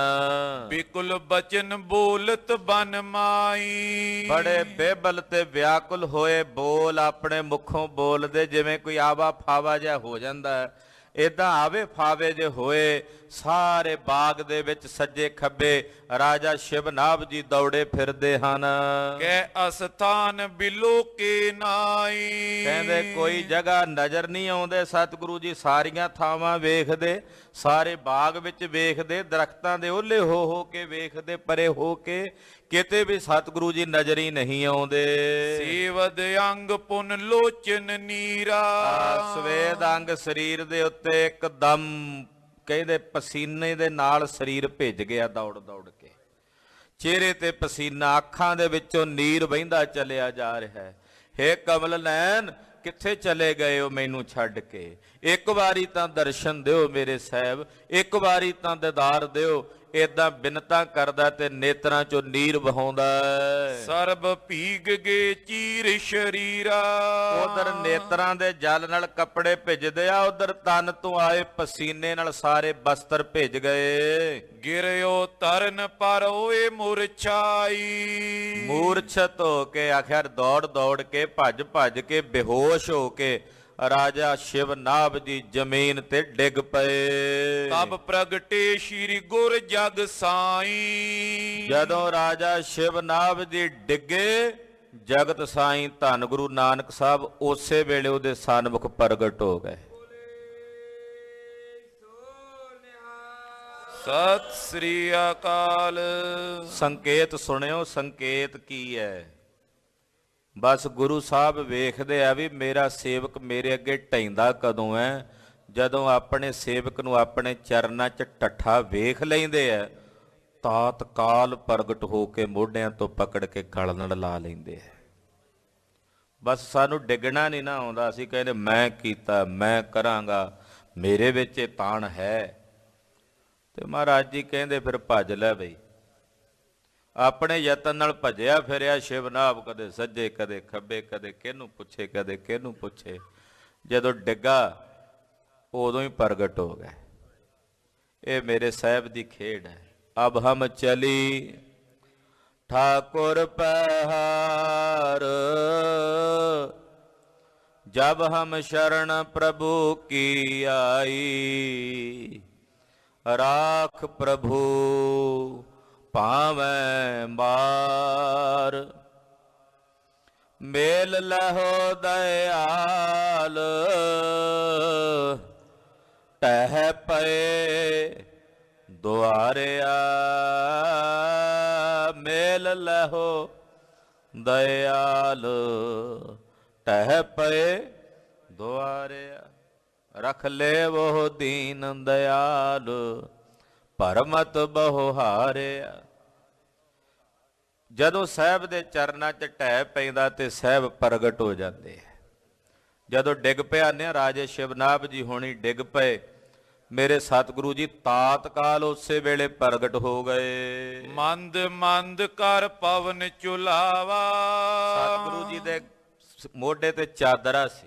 ਬਿਕੁਲ ਬਚਨ ਬੋਲਤ ਬਨ ਮਾਈ। ਬੜੇ ਬੇਬਲ ਤੇ ਵਿਆਕੁਲ ਹੋਏ ਬੋਲ ਆਪਣੇ ਮੁਖੋਂ ਬੋਲਦੇ, ਜਿਵੇਂ ਕੋਈ ਆਵਾ ਫਾਵਾ ਜਿਹਾ ਹੋ ਜਾਂਦਾ ਹੈ। ਏਦਾਂ ਆਵੇ ਫਾਵੇ ਜੇ ਹੋਏ ਸਾਰੇ ਬਾਗ ਦੇ ਵਿੱਚ ਸੱਜੇ ਖੱਬੇ ਰਾਜਾ ਸ਼ਿਵਨਾਭ ਜੀ ਦੌੜੇ ਫਿਰਦੇ ਹਨ। ਕੈ ਅਸਥਾਨ ਬਿਲੋ ਕੇ ਨਾਈ। ਕਹਿੰਦੇ ਕੋਈ ਜਗ੍ਹਾ ਨਜ਼ਰ ਨਹੀਂ ਆਉਂਦੇ ਸਤਿਗੁਰੂ ਜੀ, ਸਾਰੀਆਂ ਥਾਵਾਂ ਵੇਖਦੇ, ਸਾਰੇ ਬਾਗ ਵਿੱਚ ਵੇਖਦੇ, ਦਰਖਤਾਂ ਦੇ ਓਹਲੇ ਹੋ ਕੇ ਵੇਖਦੇ, ਪਰੇ ਹੋ ਕੇ, ਕਿਤੇ ਵੀ ਸਤਿਗੁਰੂ ਜੀ ਨਜ਼ਰ ਹੀ ਨਹੀਂ ਆਉਂਦੇ। ਸੇਵਦ ਅੰਗ ਪੁਨ ਲੋਚਨ ਨੀਰਾ। ਸਵੇਦ ਅੰਗ ਸਰੀਰ ਦੇ ਉੱਤੇ ਇੱਕਦਮ ਕਹਿੰਦੇ ਪਸੀਨੇ ਦੇ ਨਾਲ ਸਰੀਰ ਭਿੱਜ ਗਿਆ ਦੌੜ ਦੌੜ ਕੇ, ਚਿਹਰੇ ਤੇ ਪਸੀਨਾ, ਅੱਖਾਂ ਦੇ ਵਿੱਚੋਂ ਨੀਰ ਵਹਿੰਦਾ ਚੱਲਿਆ ਜਾ ਰਿਹਾ ਹੈ। ਹੇ ਕਮਲ ਨੈਣ ਕਿੱਥੇ ਚਲੇ ਗਏ ਹੋ ਮੈਨੂੰ ਛੱਡ ਕੇ? ਇੱਕ ਵਾਰੀ ਤਾਂ ਦਰਸ਼ਨ ਦਿਓ ਮੇਰੇ ਸਾਹਿਬ, ਇੱਕ ਵਾਰੀ ਤਾਂ ਦੀਦਾਰ ਦਿਓ। ਏਦਾਂ ਬਿਨਤਾਂ ਕਰਦਾ ਤੇ ਨੇਤਰਾਂ ਚੋਂ ਨੀਰ ਵਹਾਉਂਦਾ। ਸਰਬ ਭੀਗ ਗੇ ਚੀਰ ਸ਼ਰੀਰਾ। ਉਧਰ ਨੇਤਰਾਂ ਦੇ ਜਲ ਨਾਲ ਕੱਪੜੇ ਭਿੱਜਦੇ ਆ, ਉਧਰ ਤਨ ਤੋਂ ਆਏ ਪਸੀਨੇ ਨਾਲ ਸਾਰੇ ਬਸਤਰ ਭਿੱਜ ਗਏ। ਗਿਰਿਓ ਤਰਨ ਪਰ ਹੋਏ ਮੁਰਛਾਈ। ਮੂਰਛਤ ਹੋ ਕੇ ਆਖਿਰ ਦੌੜ ਦੌੜ ਕੇ ਭੱਜ ਭੱਜ ਕੇ ਬੇਹੋਸ਼ ਹੋ ਕੇ ਰਾਜਾ ਸ਼ਿਵਨਾਭ ਜੀ ਜ਼ਮੀਨ ਤੇ ਡਿੱਗ ਪਏ। ਤਬ ਪ੍ਰਗਟੇ ਸ਼੍ਰੀ ਗੁਰ ਜਗ ਸਾਈ। ਜਦੋਂ ਰਾਜਾ ਸ਼ਿਵਨਾਭ ਜੀ ਡਿੱਗੇ, ਜਗਤ ਸਾਈਂ ਧੰਨ ਗੁਰੂ ਨਾਨਕ ਸਾਹਿਬ ਉਸੇ ਵੇਲੇ ਉਹਦੇ ਸਨਮੁਖ ਪ੍ਰਗਟ ਹੋ ਗਏ। ਸਤਿ ਸ੍ਰੀ ਅਕਾਲ। ਸੰਕੇਤ ਸੁਣਿਓ, ਸੰਕੇਤ ਕੀ ਹੈ? ਬਸ ਗੁਰੂ ਸਾਹਿਬ ਵੇਖਦੇ ਆ ਵੀ ਮੇਰਾ ਸੇਵਕ ਮੇਰੇ ਅੱਗੇ ਢੈਂਦਾ ਕਦੋਂ ਹੈ। ਜਦੋਂ ਆਪਣੇ ਸੇਵਕ ਨੂੰ ਆਪਣੇ ਚਰਨਾਂ 'ਚ ਟੱਠਾ ਵੇਖ ਲੈਂਦੇ ਆ, ਤਾਤਕਾਲ ਪ੍ਰਗਟ ਹੋ ਕੇ ਮੋਢਿਆਂ ਤੋਂ ਪਕੜ ਕੇ ਗਲ ਨਾਲ ਲਾ ਲੈਂਦੇ ਆ। ਬਸ ਸਾਨੂੰ ਡਿੱਗਣਾ ਨਹੀਂ ਨਾ ਆਉਂਦਾ, ਅਸੀਂ ਕਹਿੰਦੇ ਮੈਂ ਕੀਤਾ, ਮੈਂ ਕਰਾਂਗਾ, ਮੇਰੇ ਵਿੱਚ ਇਹ ਤਾਣ ਹੈ। ਤੇ ਮਹਾਰਾਜ ਜੀ ਕਹਿੰਦੇ ਫਿਰ ਭੱਜ ਲੈ ਬਈ। ਆਪਣੇ ਯਤਨ ਨਾਲ ਭੱਜਿਆ ਫਿਰਿਆ ਸ਼ਿਵਨਾਭ, ਕਦੇ ਸੱਜੇ ਕਦੇ ਖੱਬੇ, ਕਦੇ ਕਿਹਨੂੰ ਪੁੱਛੇ ਕਦੇ ਕਿਹਨੂੰ ਪੁੱਛੇ। ਜਦੋਂ ਡਿੱਗਾ ਉਦੋਂ ਹੀ ਪ੍ਰਗਟ ਹੋ ਗਏ। ਇਹ ਮੇਰੇ ਸਾਹਿਬ ਦੀ ਖੇਡ ਹੈ। ਅਬ ਹਮ ਚਲੀ ਠਾਕੁਰ ਪਹਾਰ, ਜਬ ਹਮ ਸ਼ਰਨ ਪ੍ਰਭੂ ਕੀ ਆਈ। ਰਾਖ ਪ੍ਰਭੂ ਭਾਵੇਂ ਮਾਰ, ਮੇਲ ਲਹੋ ਦਇਆਲ। ਟਹਿ ਪਏ ਦੁਆਰਿਆ, ਮੇਲ ਲਹੋ ਦਇਆਲ। ਟਹਿ ਪਏ ਦੁਆਰਿਆ, ਰਖ ਲੈ ਵੋ ਦੀਨ ਦਇਆਲ। ਭਰਮਤ ਬਹੁ ਹਾਰਿਆ। ਜਦੋਂ ਸਾਹਿਬ ਦੇ ਚਰਨਾਂ 'ਚ ਢਹਿ ਪੈਂਦਾ ਤੇ ਸਾਹਿਬ ਪ੍ਰਗਟ ਹੋ ਜਾਂਦੇ ਆ। ਜਦੋਂ ਡਿੱਗ ਪਿਆ ਨੇ ਰਾਜੇ ਸ਼ਿਵਨਾਭ ਜੀ ਹੋਣੀ ਡਿੱਗ ਪਏ, ਮੇਰੇ ਸਤਿਗੁਰੂ ਜੀ ਤਾਤਕਾਲ ਉਸੇ ਵੇਲੇ ਪ੍ਰਗਟ ਹੋ ਗਏ। ਮੰਦ ਮੰਦ ਕਰ ਪਵਨ ਚੁਲਾਵਾ। ਸਤਿਗੁਰੂ ਜੀ ਦੇ ਮੋਢੇ ਤੇ ਚਾਦਰਾ ਸੀ।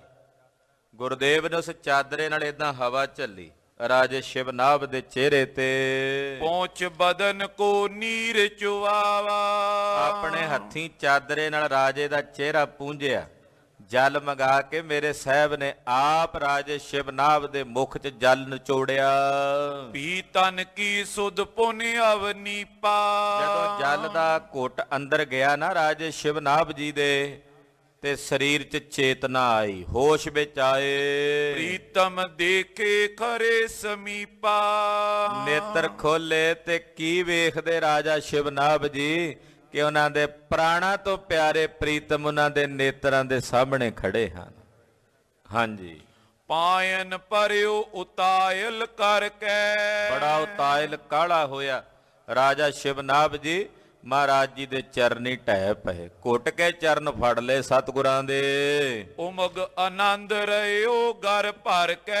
ਗੁਰਦੇਵ ਨੇ ਉਸ ਚਾਦਰੇ ਨਾਲ ਏਦਾਂ ਹਵਾ ਝੱਲੀ, ਰਾਜੇ ਸ਼ਿਵਨਾਭ ਦੇ ਚਿਹਰੇ ਤੇ ਪਹੁੰਚ ਬਦਨ ਕੋ ਨੀਰ ਚੁਆਵਾ। ਆਪਣੇ ਹੱਥੀਂ ਚਾਦਰੇ ਨਾਲ ਰਾਜੇ ਦਾ ਚਿਹਰਾ ਪੂੰਝਿਆ। ਜਲ ਮੰਗਾ ਕੇ ਮੇਰੇ ਸਾਹਿਬ ਨੇ ਆਪ ਰਾਜੇ ਸ਼ਿਵਨਾਭ ਦੇ ਮੁਖ 'ਚ ਜਲ ਨਿਚੋੜਿਆ। ਪੀ ਤਨ ਕੀ ਸੁਧ ਪੁਨ ਅਵਨੀਪਾ। ਜਦੋਂ ਜਲ ਦਾ ਘੁੱਟ ਅੰਦਰ ਗਿਆ ਨਾ ਰਾਜੇ ਸ਼ਿਵਨਾਭ ਜੀ ਦੇ, ਤੇ ਸਰੀਰ 'ਚ ਚੇਤਨਾ ਆਈ, ਹੋਸ਼ ਵਿੱਚ ਆਏ। ਪ੍ਰੀਤਮ ਦੇਖੇ ਖਰੇ ਸਮੀਪਾ। ਨੇਤਰ ਖੋਲੇ ਤੇ ਕੀ ਵੇਖਦੇ ਰਾਜਾ ਸ਼ਿਵਨਾਭ ਜੀ ਕਿ ਉਹਨਾਂ ਦੇ ਪ੍ਰਾਣਾ ਤੋਂ ਪਿਆਰੇ ਪ੍ਰੀਤਮ ਉਹਨਾਂ ਦੇ ਨੇਤਰਾਂ ਦੇ ਸਾਹਮਣੇ ਖੜੇ ਹਨ। ਹਾਂਜੀ, ਪਾਇਨ ਪਰਿਓ ਉਤਾਇਲ ਕਰਕੇ। ਬੜਾ ਉਤਾਇਲ ਕਾਲਾ ਹੋਇਆ ਰਾਜਾ ਸ਼ਿਵਨਾਭ ਜੀ। ਮਹਾਰਾਜ ਜੀ ਦੇ ਚਰਨੀ ਢਹਿ ਪਏ, ਘੁੱਟ ਕੇ ਚਰਨ ਫੜ ਲਏ ਸਤਿਗੁਰਾਂ ਦੇ। ਉਮਗ ਆਨੰਦ ਰਹਿਓ ਗਰ ਭਰ ਕੇ।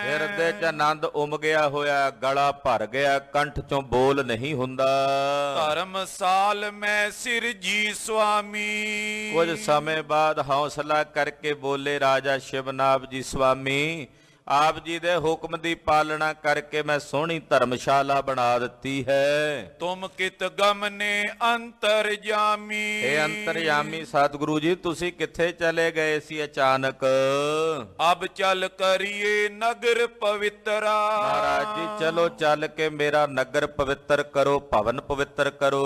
ਹਿਰਦੇ 'ਚ ਆਨੰਦ ਉਮਗਿਆ ਹੋਇਆ, ਗਲਾ ਭਰ ਗਿਆ, ਕੰਠ 'ਚੋਂ ਬੋਲ ਨਹੀਂ ਹੁੰਦਾ। ਧਰਮਸਾਲ ਮੈਂ ਸਿਰ ਜੀ ਸੁਆਮੀ। ਕੁਝ ਸਮੇਂ ਬਾਅਦ ਹੌਸਲਾ ਕਰਕੇ ਬੋਲੇ ਰਾਜਾ ਸ਼ਿਵਨਾਭ ਜੀ, ਸੁਆਮੀ ਆਪ ਜੀ ਦੇ ਹੁਕਮ ਦੀ ਪਾਲਣਾ ਕਰਕੇ ਮੈਂ ਸੋਹਣੀ ਧਰਮਸ਼ਾਲਾ ਬਣਾ ਦਿੱਤੀ ਹੈ। ਤੁਮ ਕਿਤ ਗਮਨੇ ਅੰਤਰਜਾਮੀ। ਇਹ ਅੰਤਰਜਾਮੀ ਸਤਿਗੁਰੂ ਜੀ, ਤੁਸੀਂ ਕਿੱਥੇ ਚਲੇ ਗਏ ਸੀ ਅਚਾਨਕ? ਅਬ ਚੱਲ ਕਰੀਏ ਨਗਰ ਪਵਿੱਤਰਾ। ਮਹਾਰਾਜ ਜੀ ਚਲੋ ਚੱਲ ਕੇ ਮੇਰਾ ਨਗਰ ਪਵਿੱਤਰ ਕਰੋ, ਭਵਨ ਪਵਿੱਤਰ ਕਰੋ।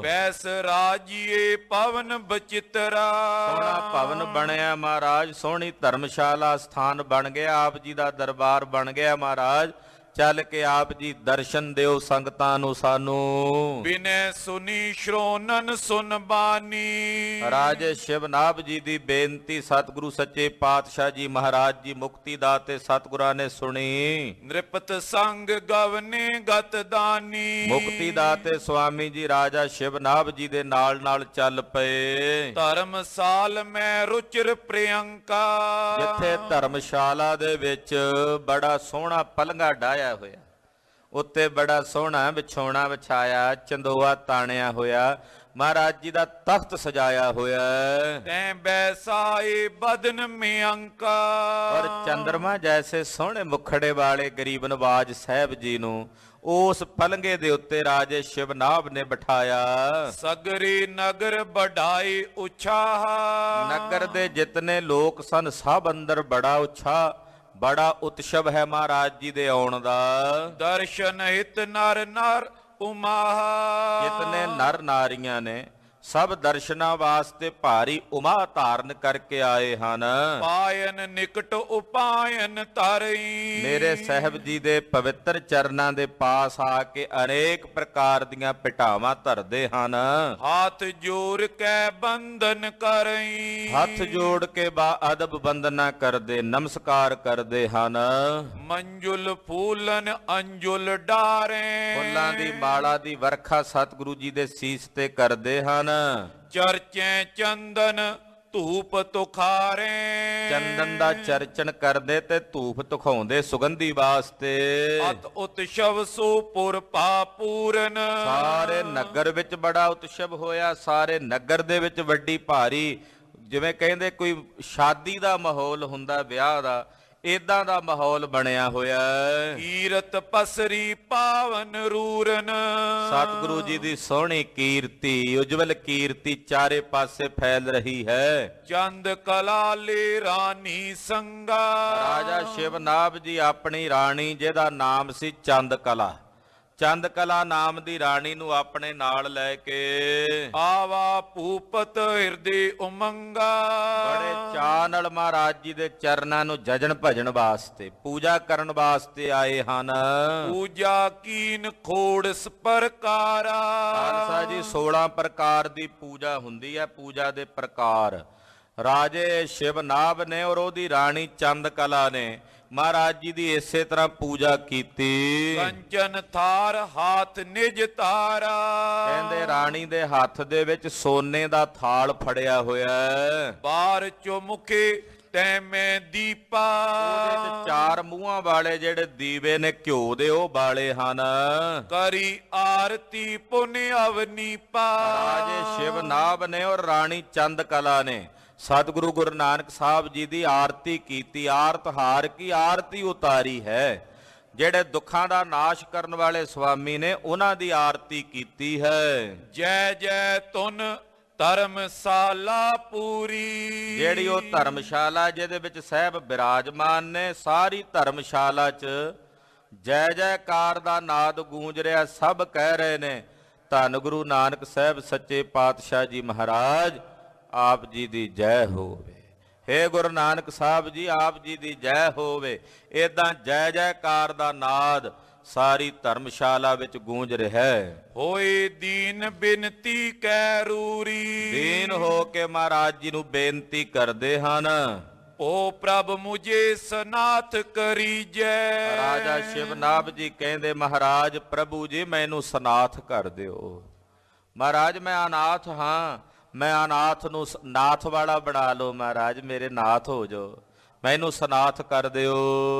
ਵੈਸ ਰਾਜੀਏ ਪਵਨ ਬਚਿਤਰਾ। ਸੋਹਣਾ ਭਵਨ ਬਣਿਆ ਮਹਾਰਾਜ, ਸੋਹਣੀ ਧਰਮਸ਼ਾਲਾ ਸਥਾਨ ਬਣ ਗਿਆ, ਆਪ ਜੀ ਦਾ ਦਰਬਾਰ ਬਣ ਗਿਆ। ਮਹਾਰਾਜ ਚੱਲ ਕੇ ਆਪ ਜੀ ਦਰਸ਼ਨ ਦਿਓ ਸੰਗਤਾਂ ਨੂੰ ਸਾਨੂੰ। ਬਿਨੈ ਸੁਨੀ ਸ਼੍ਰੋਨਨ ਸੁਨ ਬਾਨੀ। ਰਾਜੇ ਸ਼ਿਵਨਾਭ ਜੀ ਦੀ ਬੇਨਤੀ ਸਤਿਗੁਰੂ ਸੱਚੇ ਪਾਤਸ਼ਾਹ ਜੀ ਮਹਾਰਾਜ ਜੀ ਮੁਕਤੀ ਦਾਤੇ ਸਤਿਗੁਰਾਂ ਨੇ ਸੁਣੀ। ਨ੍ਰਿਪਤ ਸੰਗ ਗਵਨੇ ਗਤ ਦਾਨੀ। ਮੁਕਤੀ ਦਾਤੇ ਸੁਆਮੀ ਜੀ ਰਾਜਾ ਸ਼ਿਵਨਾਭ ਜੀ ਦੇ ਨਾਲ ਨਾਲ ਚੱਲ ਪਏ। ਧਰਮਸਾਲ ਮੈਂ ਰੁਚਿਰ ਪ੍ਰਿਯੰਕਾ। ਜਿੱਥੇ ਧਰਮਸ਼ਾਲਾ ਦੇ ਵਿੱਚ ਬੜਾ ਸੋਹਣਾ ਪਲੰਘਾ ਡਾਇਆ ਹੋਇਆ, ਉੱਤੇ ਬੜਾ ਸੋਹਣਾ ਵਿਛੋਣਾ ਵਿਛਾਇਆ, ਚੰਦੋਆ ਤਾਣਿਆ ਹੋਇਆ, ਮਹਾਰਾਜ ਜੀ ਦਾ ਤਖਤ ਸਜਾਇਆ ਹੋਇਆ। ਤੈਂ ਬੈਸਾਏ ਬਦਨ ਮੇ ਅੰਕਾ। ਔਰ ਚੰਦਰਮਾ ਜੈਸੇ ਸੋਹਣੇ ਮੁਖੜੇ ਵਾਲੇ ਗਰੀਬ ਨਵਾਜ ਸਾਹਿਬ ਜੀ ਨੂੰ ਉਸ ਪਲੰਘੇ ਦੇ ਉੱਤੇ ਰਾਜੇ ਸ਼ਿਵਨਾਭ ਨੇ ਬਿਠਾਇਆ। ਸਗਰੇ ਨਗਰ ਬਢਾਏ ਉਛਾਹ। ਨਗਰ ਦੇ ਜਿਤਨੇ ਲੋਕ ਸਨ ਸਭ ਅੰਦਰ ਬੜਾ ਉਛਾਹ, ਬੜਾ ਉਤਸਵ ਹੈ ਮਹਾਰਾਜ ਜੀ ਦੇ ਆਉਣ ਦਾ। ਦਰਸ਼ਨ ਹਿਤ ਨਰ ਨਰ ਉਮਾਹ। ਜਿਤਨੇ ਨਰ ਨਾਰੀਆਂ ਨੇ ਸਭ ਦਰਸ਼ਨਾਂ ਵਾਸਤੇ ਭਾਰੀ ਉਮਾ ਧਾਰਨ ਕਰਕੇ ਆਏ ਹਨ। ਪਾਇਨ ਨਿਕਟ ਉਪਾਇਨ ਤਰਈ। ਮੇਰੇ ਸਾਹਿਬ ਜੀ ਦੇ ਪਵਿੱਤਰ ਚਰਨਾਂ ਦੇ ਪਾਸ ਆ ਕੇ ਅਨੇਕ ਪ੍ਰਕਾਰ ਦੀਆਂ ਪਿਟਾਵਾਂ ਧਰਦੇ ਹਨ। ਹੱਥ ਜੋੜ ਕੇ ਬੰਦਨ ਕਰਈ। ਹੱਥ ਜੋੜ ਕੇ ਬਾ ਅਦਬ ਬੰਦਨਾ ਕਰਦੇ, ਨਮਸਕਾਰ ਕਰਦੇ ਹਨ। ਮੰਜੁਲ ਫੂਲਨ ਅੰਜੁਲ ਡਾਰੇ। ਫੁੱਲਾਂ ਦੀ ਮਾਲਾ ਦੀ ਵਰਖਾ ਸਤਿਗੁਰੂ ਜੀ ਦੇ ਸੀਸ ਤੇ ਕਰਦੇ ਹਨ। ਚਰਚੇ ਚੰਦਨ ਧੂਪ ਤੁਖਾਰੇ। ਚੰਦਨ ਦਾ ਚਰਚਨ ਕਰਦੇ ਤੇ ਧੂਪ ਤੁਖਾਉਂਦੇ ਸੁਗੰਧੀ ਵਾਸਤੇ। ਅਤ ਉਤਸਵ ਸੋਪੁਰ ਪਾਪੂਰਨ। ਸਾਰੇ ਨਗਰ ਵਿੱਚ ਬੜਾ ਉਤਸਵ ਹੋਇਆ, ਸਾਰੇ ਨਗਰ ਦੇ ਵਿੱਚ ਵੱਡੀ ਭਾਰੀ, ਜਿਵੇਂ ਕਹਿੰਦੇ ਕੋਈ ਸ਼ਾਦੀ ਦਾ ਮਾਹੌਲ ਹੁੰਦਾ ਵਿਆਹ ਦਾ, ਏਦਾਂ ਦਾ ਮਾਹੌਲ ਬਣਿਆ ਹੋਇਆ। ਕੀਰਤ ਪਸਰੀ ਪਾਵਨ ਰੂਰਨ। ਸਤਿਗੁਰੂ ਜੀ ਦੀ ਸੋਹਣੀ ਕੀਰਤੀ, ਉਜਵਲ ਕੀਰਤੀ ਚਾਰੇ ਪਾਸੇ ਫੈਲ ਰਹੀ ਹੈ। ਚੰਦ ਕਲਾ ਲੈ ਰਾਣੀ ਸੰਗਾ। ਰਾਜਾ ਸ਼ਿਵਨਾਭ ਜੀ ਆਪਣੀ ਰਾਣੀ, ਜਿਹਦਾ ਨਾਮ ਸੀ ਚੰਦ ਕਲਾ, ਚੰਦ ਕਲਾ ਨਾਮ ਦੀ ਰਾਣੀ ਨੂੰ ਆਪਣੇ ਨਾਲ ਲੈ ਕੇ ਆਵਾ ਭੂਪਤ ਹਿਰਦੇ ਉਮੰਗਾ। ਬੜੇ ਚਾਅ ਨਾਲ ਮਹਾਰਾਜ ਜੀ ਦੇ ਚਰਨਾਂ ਨੂੰ ਜਜਣ ਭਜਣ ਵਾਸਤੇ, ਪੂਜਾ ਕਰਨ ਵਾਸਤੇ ਆਏ ਹਨ। ਪੂਜਾ ਕੀਨ ਖੋੜਸ ਪ੍ਰਕਾਰਾ। ਖਾਲਸਾ ਜੀ 16 ਪ੍ਰਕਾਰ ਦੀ ਪੂਜਾ ਹੁੰਦੀ ਹੈ। ਪੂਜਾ ਦੇ ਪ੍ਰਕਾਰ ਰਾਜੇ ਸ਼ਿਵਨਾਭ ਨੇ ਔਰ ਉਹਦੀ ਰਾਣੀ ਚੰਦ ਕਲਾ ਨੇ ਮਹਾਰਾਜ ਜੀ ਦੀ ਇਸੇ ਤਰ੍ਹਾਂ ਪੂਜਾ ਕੀਤੀ। ਕੰਚਨ ਥਾਰ ਹਾਥ ਨਿਜ ਤਾਰਾ। ਕਹਿੰਦੇ ਰਾਣੀ ਦੇ ਹੱਥ ਦੇ ਵਿੱਚ ਸੋਨੇ ਦਾ ਥਾਲ ਫੜਿਆ ਹੋਇਆ ਹੈ। ਬਾਰ ਚੋ ਮੁਖੇ ਤੈ ਮੈਂ ਦੀਪਾ। ਉਹਦੇ ਚ 4 ਮੂੰਹਾਂ ਵਾਲੇ ਜਿਹੜੇ ਦੀਵੇ ਨੇ ਘਿਓ ਦੇ, ਉਹ ਬਾਲੇ ਹਨ। ਕਰੀ ਆਰਤੀ ਪੁਨ ਅਵਨੀਪਾ। ਰਾਜੇ ਸ਼ਿਵਨਾਭ ਨੇ ਔਰ ਰਾਣੀ ਚੰਦ ਕਲਾ ਨੇ ਸਤਿਗੁਰੂ ਗੁਰੂ ਨਾਨਕ ਸਾਹਿਬ ਜੀ ਦੀ ਆਰਤੀ ਕੀਤੀ, ਆਰਤ ਹਾਰ ਕੀ ਆਰਤੀ ਉਤਾਰੀ ਹੈ। ਜਿਹੜੇ ਦੁੱਖਾਂ ਦਾ ਨਾਸ਼ ਕਰਨ ਵਾਲੇ ਸੁਆਮੀ ਨੇ ਉਹਨਾਂ ਦੀ ਆਰਤੀ ਕੀਤੀ ਹੈ। ਜੈ ਜੈ ਤੁਨ ਧਰਮਸ਼ਾਲਾ ਪੂਰੀ। ਜਿਹੜੀ ਉਹ ਧਰਮਸ਼ਾਲਾ ਜਿਹਦੇ ਵਿੱਚ ਸਾਹਿਬ ਬਿਰਾਜਮਾਨ ਨੇ, ਸਾਰੀ ਧਰਮਸ਼ਾਲਾ 'ਚ ਜੈ ਜੈਕਾਰ ਦਾ ਨਾਦ ਗੂੰਜ ਰਿਹਾ। ਸਭ ਕਹਿ ਰਹੇ ਨੇ ਧੰਨ ਗੁਰੂ ਨਾਨਕ ਸਾਹਿਬ ਸੱਚੇ ਪਾਤਸ਼ਾਹ ਜੀ ਮਹਾਰਾਜ ਆਪ ਜੀ ਦੀ ਜੈ ਹੋਵੇ। ਹੇ ਗੁਰੂ ਨਾਨਕ ਸਾਹਿਬ ਜੀ ਆਪ ਜੀ ਦੀ ਜੈ ਹੋਵੇ। ਏਦਾਂ ਜੈ ਜੈਕਾਰ ਦਾ ਨਾਦ ਸਾਰੀ ਧਰਮਸ਼ਾਲਾ ਵਿੱਚ ਗੂੰਜ ਰਿਹਾ ਹੈ। ਹੋਏ ਦੀਨ ਬਿਨਤੀ ਕੈ ਰੂਰੀ। ਦੀਨ ਹੋ ਕੇ ਮਹਾਰਾਜ ਜੀ ਨੂੰ ਬੇਨਤੀ ਕਰਦੇ ਹਨ। ਓ ਪ੍ਰਭ ਮੁਝੇ ਸਨਾਥ ਕਰੀਜੈ। ਰਾਜਾ ਸ਼ਿਵਨਾਭ ਜੀ ਕਹਿੰਦੇ ਮਹਾਰਾਜ ਪ੍ਰਭੂ ਜੀ ਮੈਨੂੰ ਸਨਾਥ ਕਰ ਦਿਓ। ਮਹਾਰਾਜ ਮੈਂ ਅਨਾਥ ਹਾਂ, ਮੈਂ ਅਨਾਥ ਨੂੰ ਨਾਥ ਵਾਲਾ ਬਣਾ ਲਓ। ਮਹਾਰਾਜ ਮੇਰੇ ਨਾਥ ਹੋ ਜਾਓ, ਮੈਨੂੰ ਸਨਾਥ ਕਰ ਦਿਓ।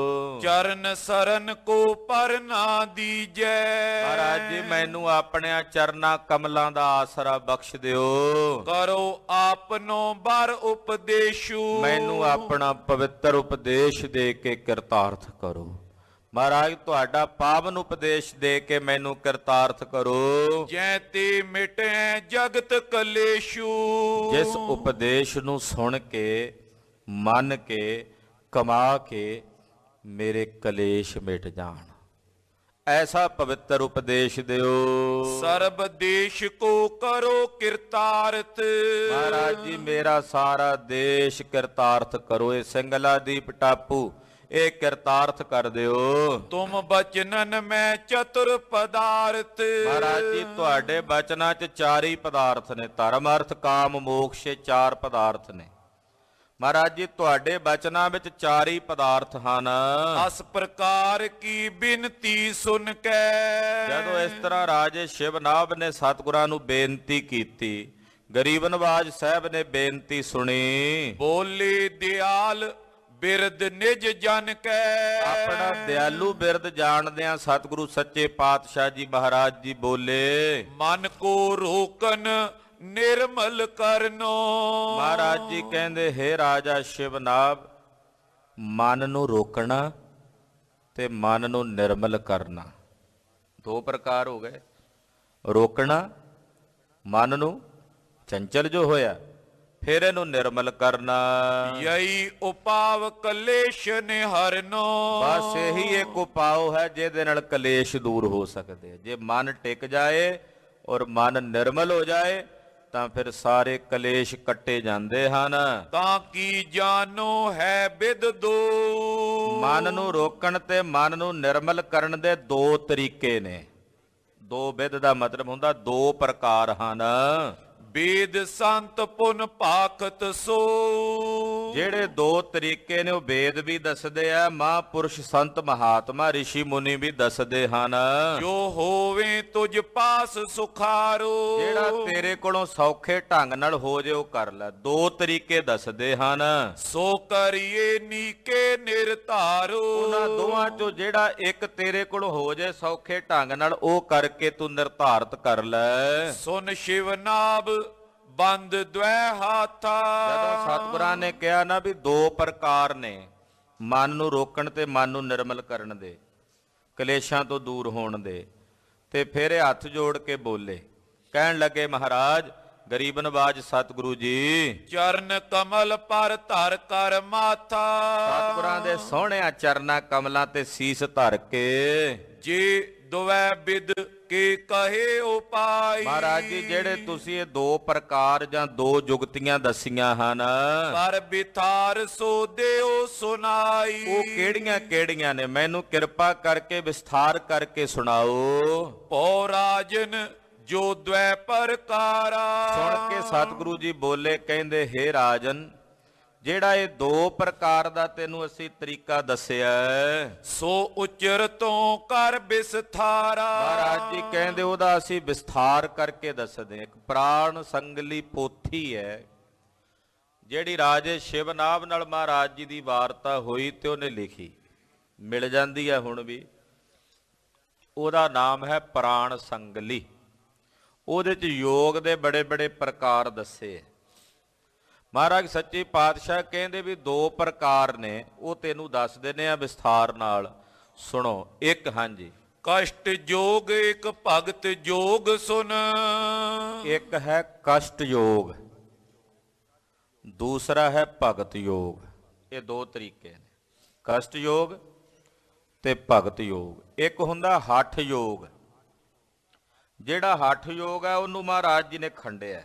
ਚਰਨ ਸਰਨ ਕੋ ਪਰ ਨਾ ਦੀਜੈ। ਮਹਾਰਾਜ ਜੀ ਮੈਨੂੰ ਆਪਣੇ ਚਰਨਾਂ ਕਮਲਾਂ ਦਾ ਆਸਰਾ ਬਖਸ਼ ਦਿਓ। ਕਰੋ ਆਪਨੋ ਬਰ ਉਪਦੇਸ਼ੂ। ਮੈਨੂੰ ਆਪਣਾ ਪਵਿੱਤਰ ਉਪਦੇਸ਼ ਦੇ ਕੇ ਕਿਰਤਾਰਥ ਕਰੋ। ਮਹਾਰਾਜ ਤੁਹਾਡਾ ਪਾਵਨ ਉਪਦੇਸ਼ ਦੇ ਕੇ ਮੈਨੂੰ ਕਿਰਤਾਰਥ ਕਰੋ। ਜੈ ਤੇ ਮਿਟੈ ਜਗਤ ਕਲੇਸ਼ੂ। ਜਿਸ ਉਪਦੇਸ਼ ਨੂੰ ਸੁਣ ਕੇ ਮੰਨ ਕੇ ਕਮਾ ਕੇ ਮੇਰੇ ਕਲੇਸ਼ ਮਿਟ ਜਾਣ, ਐਸਾ ਪਵਿੱਤਰ ਉਪਦੇਸ਼ ਦਿਓ। ਸਰਬ ਦੇਸ਼ ਕੋ ਕਰੋ ਕਿਰਤਾਰਥ। ਮਹਾਰਾਜ ਜੀ ਮੇਰਾ ਸਾਰਾ ਦੇਸ਼ ਕਿਰਤਾਰਥ ਕਰੋ। ਇਹ ਸਿੰਗਲਾਦੀਪ ਟਾਪੂ ਇਹ ਕਿਰਤਾਰਥ ਕਰ ਦਿਓ। ਤੁਮ ਬਚਨਨ ਮੈਂ ਚਤੁਰ ਪਦਾਰਥ। ਮਹਾਰਾਜ ਜੀ ਤੁਹਾਡੇ ਬਚਨਾਂ 'ਚ ਚਾਰ ਹੀ ਪਦਾਰਥ ਨੇ, ਧਰਮ ਅਰਥ ਕਾਮ ਮੋਕਸ਼, ਚਾਰ ਪਦਾਰਥ ਨੇ। ਮਹਾਰਾਜ ਜੀ ਤੁਹਾਡੇ ਬਚਨਾਂ ਵਿੱਚ ਚਾਰ ਹੀ ਪਦਾਰਥ ਹਨ। ਅਸ ਪ੍ਰਕਾਰ ਕੀ ਬਿਨਤੀ ਸੁਨ ਕੇ। ਜਦੋਂ ਇਸ ਤਰ੍ਹਾਂ ਰਾਜੇ ਸ਼ਿਵਨਾਭ ਨੇ ਸਤਿਗੁਰਾਂ ਨੂੰ ਬੇਨਤੀ ਕੀਤੀ, ਗਰੀਬ ਨਵਾਜ ਸਾਹਿਬ ਨੇ ਬੇਨਤੀ ਸੁਣੀ। ਬੋਲੇ ਦਿਆਲ ਬਿਰਦ ਨਿਜ ਜਨ ਕੈ। ਆਪਣਾ ਦਿਆਲੂ ਬਿਰਦ ਜਾਣਦਿਆਂ ਸਤਿਗੁਰੂ ਸੱਚੇ ਪਾਤਸ਼ਾਹ ਜੀ ਮਹਾਰਾਜ ਜੀ ਬੋਲੇ ਮਨ ਕੋ ਰੋਕਨ ਨਿਰਮਲ ਕਰਨੋ। ਮਹਾਰਾਜ ਜੀ ਕਹਿੰਦੇ ਹੇ ਰਾਜਾ ਸ਼ਿਵਨਾਭ ਮਨ ਨੂੰ ਰੋਕਣਾ ਤੇ ਮਨ ਨੂੰ ਨਿਰਮਲ ਕਰਨਾ ਦੋ ਪ੍ਰਕਾਰ ਹੋ ਗਏ। ਰੋਕਣਾ ਮਨ ਨੂੰ ਚੰਚਲ ਜੋ ਹੋਇਆ, ਫਿਰ ਇਹਨੂੰ ਨਿਰਮਲ ਕਰਨਾ। ਯਹੀ ਉਪਾਵ ਕਲੇਸ਼ ਨਿਹਰਨੋ। ਬਸ ਇਹੀ ਇੱਕ ਉਪਾਅ ਹੈ ਜਿਹਦੇ ਨਾਲ ਕਲੇਸ਼ ਦੂਰ ਹੋ ਸਕਦੇ। ਜੇ ਮਨ ਟਿਕ ਜਾਏ ਔਰ ਮਨ ਨਿਰਮਲ ਹੋ ਜਾਏ ਤਾਂ ਫਿਰ ਸਾਰੇ ਕਲੇਸ਼ ਕੱਟੇ ਜਾਂਦੇ ਹਨ। ਤਾਂ ਕੀ ਜਾਨੋ ਹੈ ਬਿਦ ਦੋ। ਮਨ ਨੂੰ ਰੋਕਣ ਤੇ ਮਨ ਨੂੰ ਨਿਰਮਲ ਕਰਨ ਦੇ ਦੋ ਤਰੀਕੇ ਨੇ। ਦੋ ਵਿਧ ਦਾ ਮਤਲਬ ਹੁੰਦਾ ਦੋ ਪ੍ਰਕਾਰ ਹਨ। ਵੇਦ ਸੰਤ ਪੁਨ ਭਾਖਤ ਸੋ। ਜਿਹੜੇ ਦੋ ਤਰੀਕੇ ਨੇ ਉਹ ਵੇਦ ਵੀ ਦੱਸਦੇ ਆ, ਮਹਾਂਪੁਰਸ਼ ਸੰਤ ਮਹਾਤਮਾ ਰਿਸ਼ੀ ਮੁਨੀ ਵੀ ਦੱਸਦੇ ਹਨ। ਜੋ ਹੋਵੇ ਤੁਝ ਪਾਸ ਸੁਖਾਰੋ। ਜਿਹੜਾ ਤੇਰੇ ਕੋਲੋਂ ਸੌਖੇ ਢੰਗ ਨਾਲ ਹੋ ਜੇ ਉਹ ਕਰ ਲੈ। ਦੋ ਤਰੀਕੇ ਦੱਸਦੇ ਹਨ। ਸੋ ਕਰੀਏ ਨੀਕੇ ਨਿਰਧਾਰੋ। ਉਹਨਾਂ ਦੋਵਾਂ ਚੋਂ ਜਿਹੜਾ ਇੱਕ ਤੇਰੇ ਕੋਲ ਹੋ ਜੇ ਸੌਖੇ ਢੰਗ ਨਾਲ ਉਹ ਕਰਕੇ ਤੂੰ ਨਿਰਧਾਰਤ ਕਰ ਲੈ। ਸੁਨ ਸ਼ਿਵਨਾਭ ਬੰਦ ਦ્વੈ ਹਾਥਾ। ਜਦੋਂ ਸਤਿਗੁਰਾਂ ਨੇ ਕਿਹਾ ਨਾ ਵੀ ਦੋ ਪ੍ਰਕਾਰ ਨੇ ਮਨ ਨੂੰ ਰੋਕਣ ਤੇ ਮਨ ਨੂੰ ਨਿਰਮਲ ਕਰਨ ਦੇ, ਕਲੇਸ਼ਾਂ ਤੋਂ ਦੂਰ ਹੋਣ ਦੇ, ਤੇ ਫਿਰ ਇਹ ਹੱਥ ਜੋੜ ਕੇ ਬੋਲੇ। ਕਹਿਣ ਲੱਗੇ ਮਹਾਰਾਜ ਗਰੀਬ ਨਵਾਜ ਸਤਿਗੁਰੂ ਜੀ ਚਰਨ ਕਮਲ ਪਰ ਧਰ ਕਰ ਮਾਥਾ। ਸਤਿਗੁਰਾਂ ਦੇ ਸੋਹਣਿਆਂ ਚਰਨਾਂ ਕਮਲਾਂ ਤੇ ਸੀਸ ਧਰ ਕੇ ਜੇ ਦੁਵੈ ਬਿਦ ਕੇ ਕਹੇ ਉਪਾਈ। ਮਹਾਰਾਜ ਜੀ ਜਿਹੜੇ ਤੁਸੀਂ ਇਹ ਦੋ ਪ੍ਰਕਾਰ ਜਾਂ ਦੋ ਜੁਗਤੀਆਂ ਦਸੀਆਂ ਹਨ ਪਰ ਬਿਥਾਰ ਸੋ ਦਿਓ ਸੁਨਾਈ। ਉਹ ਕਿਹੜੀਆਂ ਕਿਹੜੀਆਂ ਨੇ ਮੈਨੂੰ ਕਿਰਪਾ ਕਰਕੇ ਵਿਸਥਾਰ ਕਰਕੇ ਸੁਣਾਓ। ਪੋ ਰਾਜਨ ਜੋ ਦ્વੈ ਪ੍ਰਕਾਰਾ। ਸੁਣ ਕੇ ਸਤਿਗੁਰੂ ਜੀ ਬੋਲੇ ਕਹਿੰਦੇ ਹੇ ਰਾਜਨ ਜਿਹੜਾ ਇਹ ਦੋ ਪ੍ਰਕਾਰ ਦਾ ਤੈਨੂੰ ਅਸੀਂ ਤਰੀਕਾ ਦੱਸਿਆ ਸੋ ਉਚਰ ਤੋਂ ਕਰ ਵਿਸਥਾਰਾ। ਮਹਾਰਾਜ ਜੀ ਕਹਿੰਦੇ ਉਹਦਾ ਅਸੀਂ ਵਿਸਥਾਰ ਕਰਕੇ ਦੱਸਦੇ। ਇੱਕ ਪ੍ਰਾਣ ਸੰਗਲੀ ਪੋਥੀ ਹੈ ਜਿਹੜੀ ਰਾਜੇ ਸ਼ਿਵਨਾਭ ਨਾਲ ਮਹਾਰਾਜ ਜੀ ਦੀ ਵਾਰਤਾ ਹੋਈ ਤੇ ਉਹਨੇ ਲਿਖੀ, ਮਿਲ ਜਾਂਦੀ ਹੈ ਹੁਣ ਵੀ। ਉਹਦਾ ਨਾਮ ਹੈ ਪ੍ਰਾਣ ਸੰਗਲੀ। ਉਹਦੇ ਚ ਯੋਗ ਦੇ ਬੜੇ ਬੜੇ ਪ੍ਰਕਾਰ ਦੱਸੇ। ਮਹਾਰਾਜ ਸੱਚੇ ਪਾਤਸ਼ਾਹ ਕਹਿੰਦੇ ਵੀ ਦੋ ਪ੍ਰਕਾਰ ਨੇ, ਉਹ ਤੈਨੂੰ ਦੱਸ ਦਿੰਦੇ ਆ ਵਿਸਥਾਰ ਨਾਲ। ਸੁਣੋ ਇੱਕ, ਹਾਂਜੀ। ਕਸ਼ਟ ਜੋਗ ਇੱਕ ਭਗਤ ਜੋਗ ਸੁਨ। ਇੱਕ ਹੈ ਕਸ਼ਟ ਯੋਗ, ਦੂਸਰਾ ਹੈ ਭਗਤ ਯੋਗ। ਇਹ ਦੋ ਤਰੀਕੇ ਨੇ, ਕਸ਼ਟ ਯੋਗ ਤੇ ਭਗਤ ਯੋਗ। ਇੱਕ ਹੁੰਦਾ ਹਠ ਯੋਗ। ਜਿਹੜਾ ਹਠ ਯੋਗ ਹੈ ਉਹਨੂੰ ਮਹਾਰਾਜ ਜੀ ਨੇ ਖੰਡਿਆ।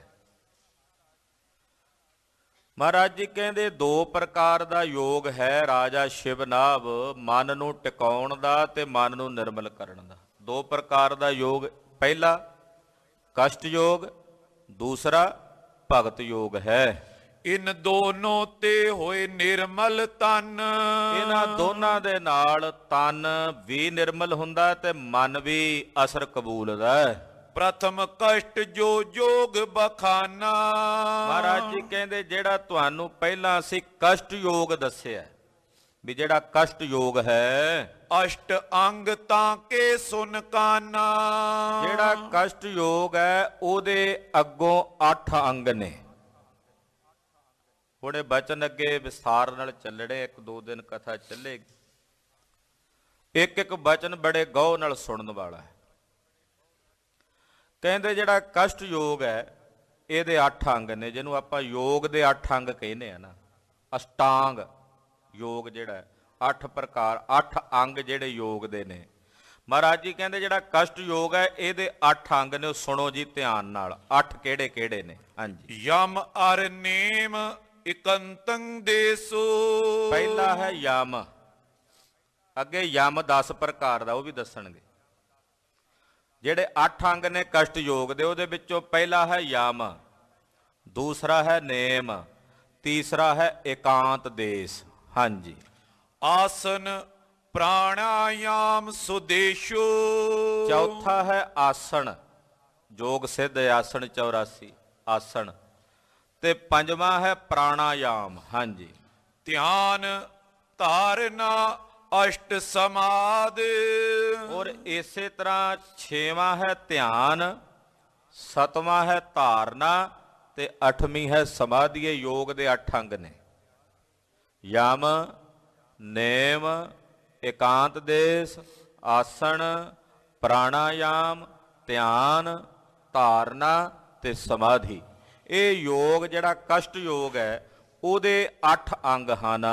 ਮਹਾਰਾਜ ਜੀ ਕਹਿੰਦੇ ਦੋ ਪ੍ਰਕਾਰ ਦਾ ਯੋਗ ਹੈ ਰਾਜਾ ਸ਼ਿਵਨਾਭ, ਮਨ ਨੂੰ ਟਿਕਾਉਣ ਦਾ ਤੇ ਮਨ ਨੂੰ ਨਿਰਮਲ ਕਰਨ ਦਾ। ਦੋ ਪ੍ਰਕਾਰ ਦਾ ਯੋਗ, ਪਹਿਲਾ ਕਸ਼ਟ ਯੋਗ, ਦੂਸਰਾ ਭਗਤ ਯੋਗ ਹੈ। ਇਨ ਦੋਨੋਂ ਤੇ ਹੋਏ ਨਿਰਮਲ ਤਨ। ਇਹਨਾਂ ਦੋਨਾਂ ਦੇ ਨਾਲ ਤਨ ਵੀ ਨਿਰਮਲ ਹੁੰਦਾ ਤੇ ਮਨ ਵੀ ਅਸਰ ਕਬੂਲਦਾ ਹੈ। ਪ੍ਰਥਮ ਕਸ਼ਟ ਜੋ ਜੋਗ ਬਖਾਨਾ। ਮਹਾਰਾਜ ਜੀ ਕਹਿੰਦੇ ਜਿਹੜਾ ਤੁਹਾਨੂੰ ਪਹਿਲਾਂ ਅਸੀਂ ਕਸ਼ਟ ਯੋਗ ਦੱਸਿਆ ਵੀ ਜਿਹੜਾ ਕਸ਼ਟ ਯੋਗ ਹੈ, ਅਸ਼ਟ ਅੰਗ ਤਾਂ ਕੇ ਸੁਨ ਕਾਨਾ। ਜਿਹੜਾ ਕਸ਼ਟ ਯੋਗ ਹੈ ਉਹਦੇ ਅੱਗੋਂ 8 ਅੰਗ ਨੇ। ਥੋੜੇ ਬਚਨ ਅੱਗੇ ਵਿਸਥਾਰ ਨਾਲ ਚੱਲਣੇ, ਇੱਕ ਦੋ ਦਿਨ ਕਥਾ ਚੱਲੇਗੀ। ਇੱਕ ਇੱਕ ਬਚਨ ਬੜੇ ਗੌਰ ਨਾਲ ਸੁਣਨ ਵਾਲਾ ਹੈ। ਕਹਿੰਦੇ ਜਿਹੜਾ ਕਸ਼ਟ ਯੋਗ ਹੈ ਇਹਦੇ 8 ਅੰਗ ਨੇ, ਜਿਹਨੂੰ ਆਪਾਂ ਯੋਗ ਦੇ 8 ਅੰਗ ਕਹਿੰਦੇ ਆ ਨਾ। ਅਸ਼ਟਾਂਗ ਯੋਗ ਜਿਹੜਾ 8 ਪ੍ਰਕਾਰ, 8 ਅੰਗ ਜਿਹੜੇ ਯੋਗ ਦੇ ਨੇ। ਮਹਾਰਾਜ ਜੀ ਕਹਿੰਦੇ ਜਿਹੜਾ ਕਸ਼ਟ ਯੋਗ ਹੈ ਇਹਦੇ 8 ਅੰਗ ਨੇ। ਉਹ ਸੁਣੋ ਜੀ ਧਿਆਨ ਨਾਲ, 8 ਕਿਹੜੇ ਕਿਹੜੇ ਨੇ? ਹਾਂਜੀ। ਯਮ ਅਰ ਨੇਮ ਇਕੰਤੰ ਦੇਸੋ। ਪਹਿਲਾ ਹੈ ਯਮ, ਅੱਗੇ ਯਮ 10 ਪ੍ਰਕਾਰ ਦਾ, ਉਹ ਵੀ ਦੱਸਣਗੇ। ਜਿਹੜੇ 8 ਅੰਗ ਨੇ ਕਸ਼ਟ ਯੋਗ ਦੇ, ਉਹਦੇ ਵਿੱਚੋਂ ਪਹਿਲਾ ਹੈ ਯਮ, ਦੂਸਰਾ ਹੈ ਨੇਮ, ਤੀਸਰਾ ਹੈ ਇਕਾਂਤ ਦੇਸ। ਹਾਂਜੀ। ਆਸਨ ਪ੍ਰਾਣਾਯਾਮ ਸੁਦੇਸ਼ੋ। ਚੌਥਾ ਹੈ ਆਸਣ, ਯੋਗ ਸਿੱਧ ਆਸਣ 84 ਆਸਣ। ਤੇ ਪੰਜਵਾਂ ਹੈ ਪ੍ਰਾਣਾਯਾਮ। ਹਾਂਜੀ। ਧਿਆਨ ਧਾਰਨਾ ਅਸ਼ਟ ਸਮਾਧ। ਔਰ ਇਸੇ ਤਰ੍ਹਾਂ 6ਵਾਂ ਹੈ ਧਿਆਨ, 7ਵਾਂ ਹੈ ਧਾਰਨਾ ਤੇ 8ਵੀਂ ਹੈ ਸਮਾਧੀ। ਯੋਗ ਦੇ 8 ਅੰਗ ਨੇ, ਯਮ, ਨੇਮ, ਇਕਾਂਤ ਦੇਸ, ਆਸਣ, ਪ੍ਰਾਣਾਯਾਮ, ਧਿਆਨ, ਧਾਰਨਾ ਤੇ ਸਮਾਧੀ। ਇਹ ਯੋਗ ਜਿਹੜਾ ਕਸ਼ਟ ਯੋਗ ਹੈ ਉਹਦੇ 8 ਅੰਗ ਹਨ।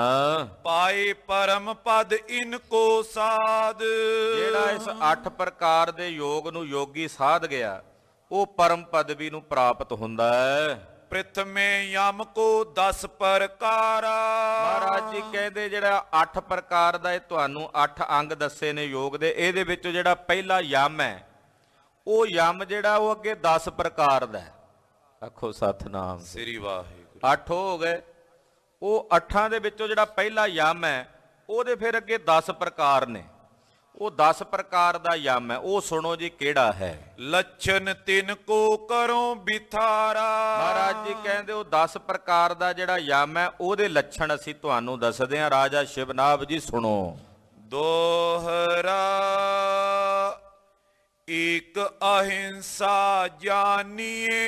ਪਾਏ ਪਰਮ ਪਦ ਇਨ ਕੋ ਸਾਧ। ਜਿਹੜਾ ਇਸ 8 ਪ੍ਰਕਾਰ ਦੇ ਯੋਗ ਨੂੰ ਯੋਗੀ ਸਾਧ ਗਿਆ ਉਹ ਪਰਮ ਪਦਵੀ ਨੂੰ ਪ੍ਰਾਪਤ ਹੁੰਦਾ ਹੈ। ਪ੍ਰਥਮੇ ਯਮ ਕੋ 10 ਪ੍ਰਕਾਰਾ। ਮਹਾਰਾਜ ਜੀ ਕਹਿੰਦੇ ਜਿਹੜਾ 8 ਪ੍ਰਕਾਰ ਦਾ ਇਹ ਤੁਹਾਨੂੰ 8 ਅੰਗ ਦੱਸੇ ਨੇ ਯੋਗ ਦੇ, ਇਹਦੇ ਵਿੱਚੋਂ ਜਿਹੜਾ ਪਹਿਲਾ ਯਮ ਹੈ ਉਹ ਯਮ ਜਿਹੜਾ ਉਹ ਅੱਗੇ 10 ਪ੍ਰਕਾਰ ਦਾ ਹੈ। ਆਖੋ ਸਤਿਨਾਮ ਸ੍ਰੀ ਵਾਹਿਗੁਰੂ। 8 ਹੋ ਗਏ। ਉਹ 8 ਦੇ ਵਿੱਚੋਂ ਜਿਹੜਾ ਪਹਿਲਾ ਯਮ ਹੈ ਉਹਦੇ ਫਿਰ ਅੱਗੇ 10 ਪ੍ਰਕਾਰ ਨੇ। ਉਹ 10 ਪ੍ਰਕਾਰ ਦਾ ਯਮ ਹੈ, ਉਹ ਸੁਣੋ ਜੀ ਕਿਹੜਾ ਹੈ। ਲੱਛਨ ਤਿਨ ਕੋ ਕਰੋ ਬਿਥਾਰਾ। ਮਹਾਰਾਜ ਜੀ ਕਹਿੰਦੇ ਉਹ 10 ਪ੍ਰਕਾਰ ਦਾ ਜਿਹੜਾ ਯਮ ਹੈ ਉਹਦੇ ਲੱਛਣ ਅਸੀਂ ਤੁਹਾਨੂੰ ਦੱਸਦੇ ਹਾਂ। ਰਾਜਾ ਸ਼ਿਵਨਾਭ ਜੀ ਸੁਣੋ। ਦੋਹਰਾ ਇੱਕ ਅਹਿੰਸਾ ਜਾਨੀਏ,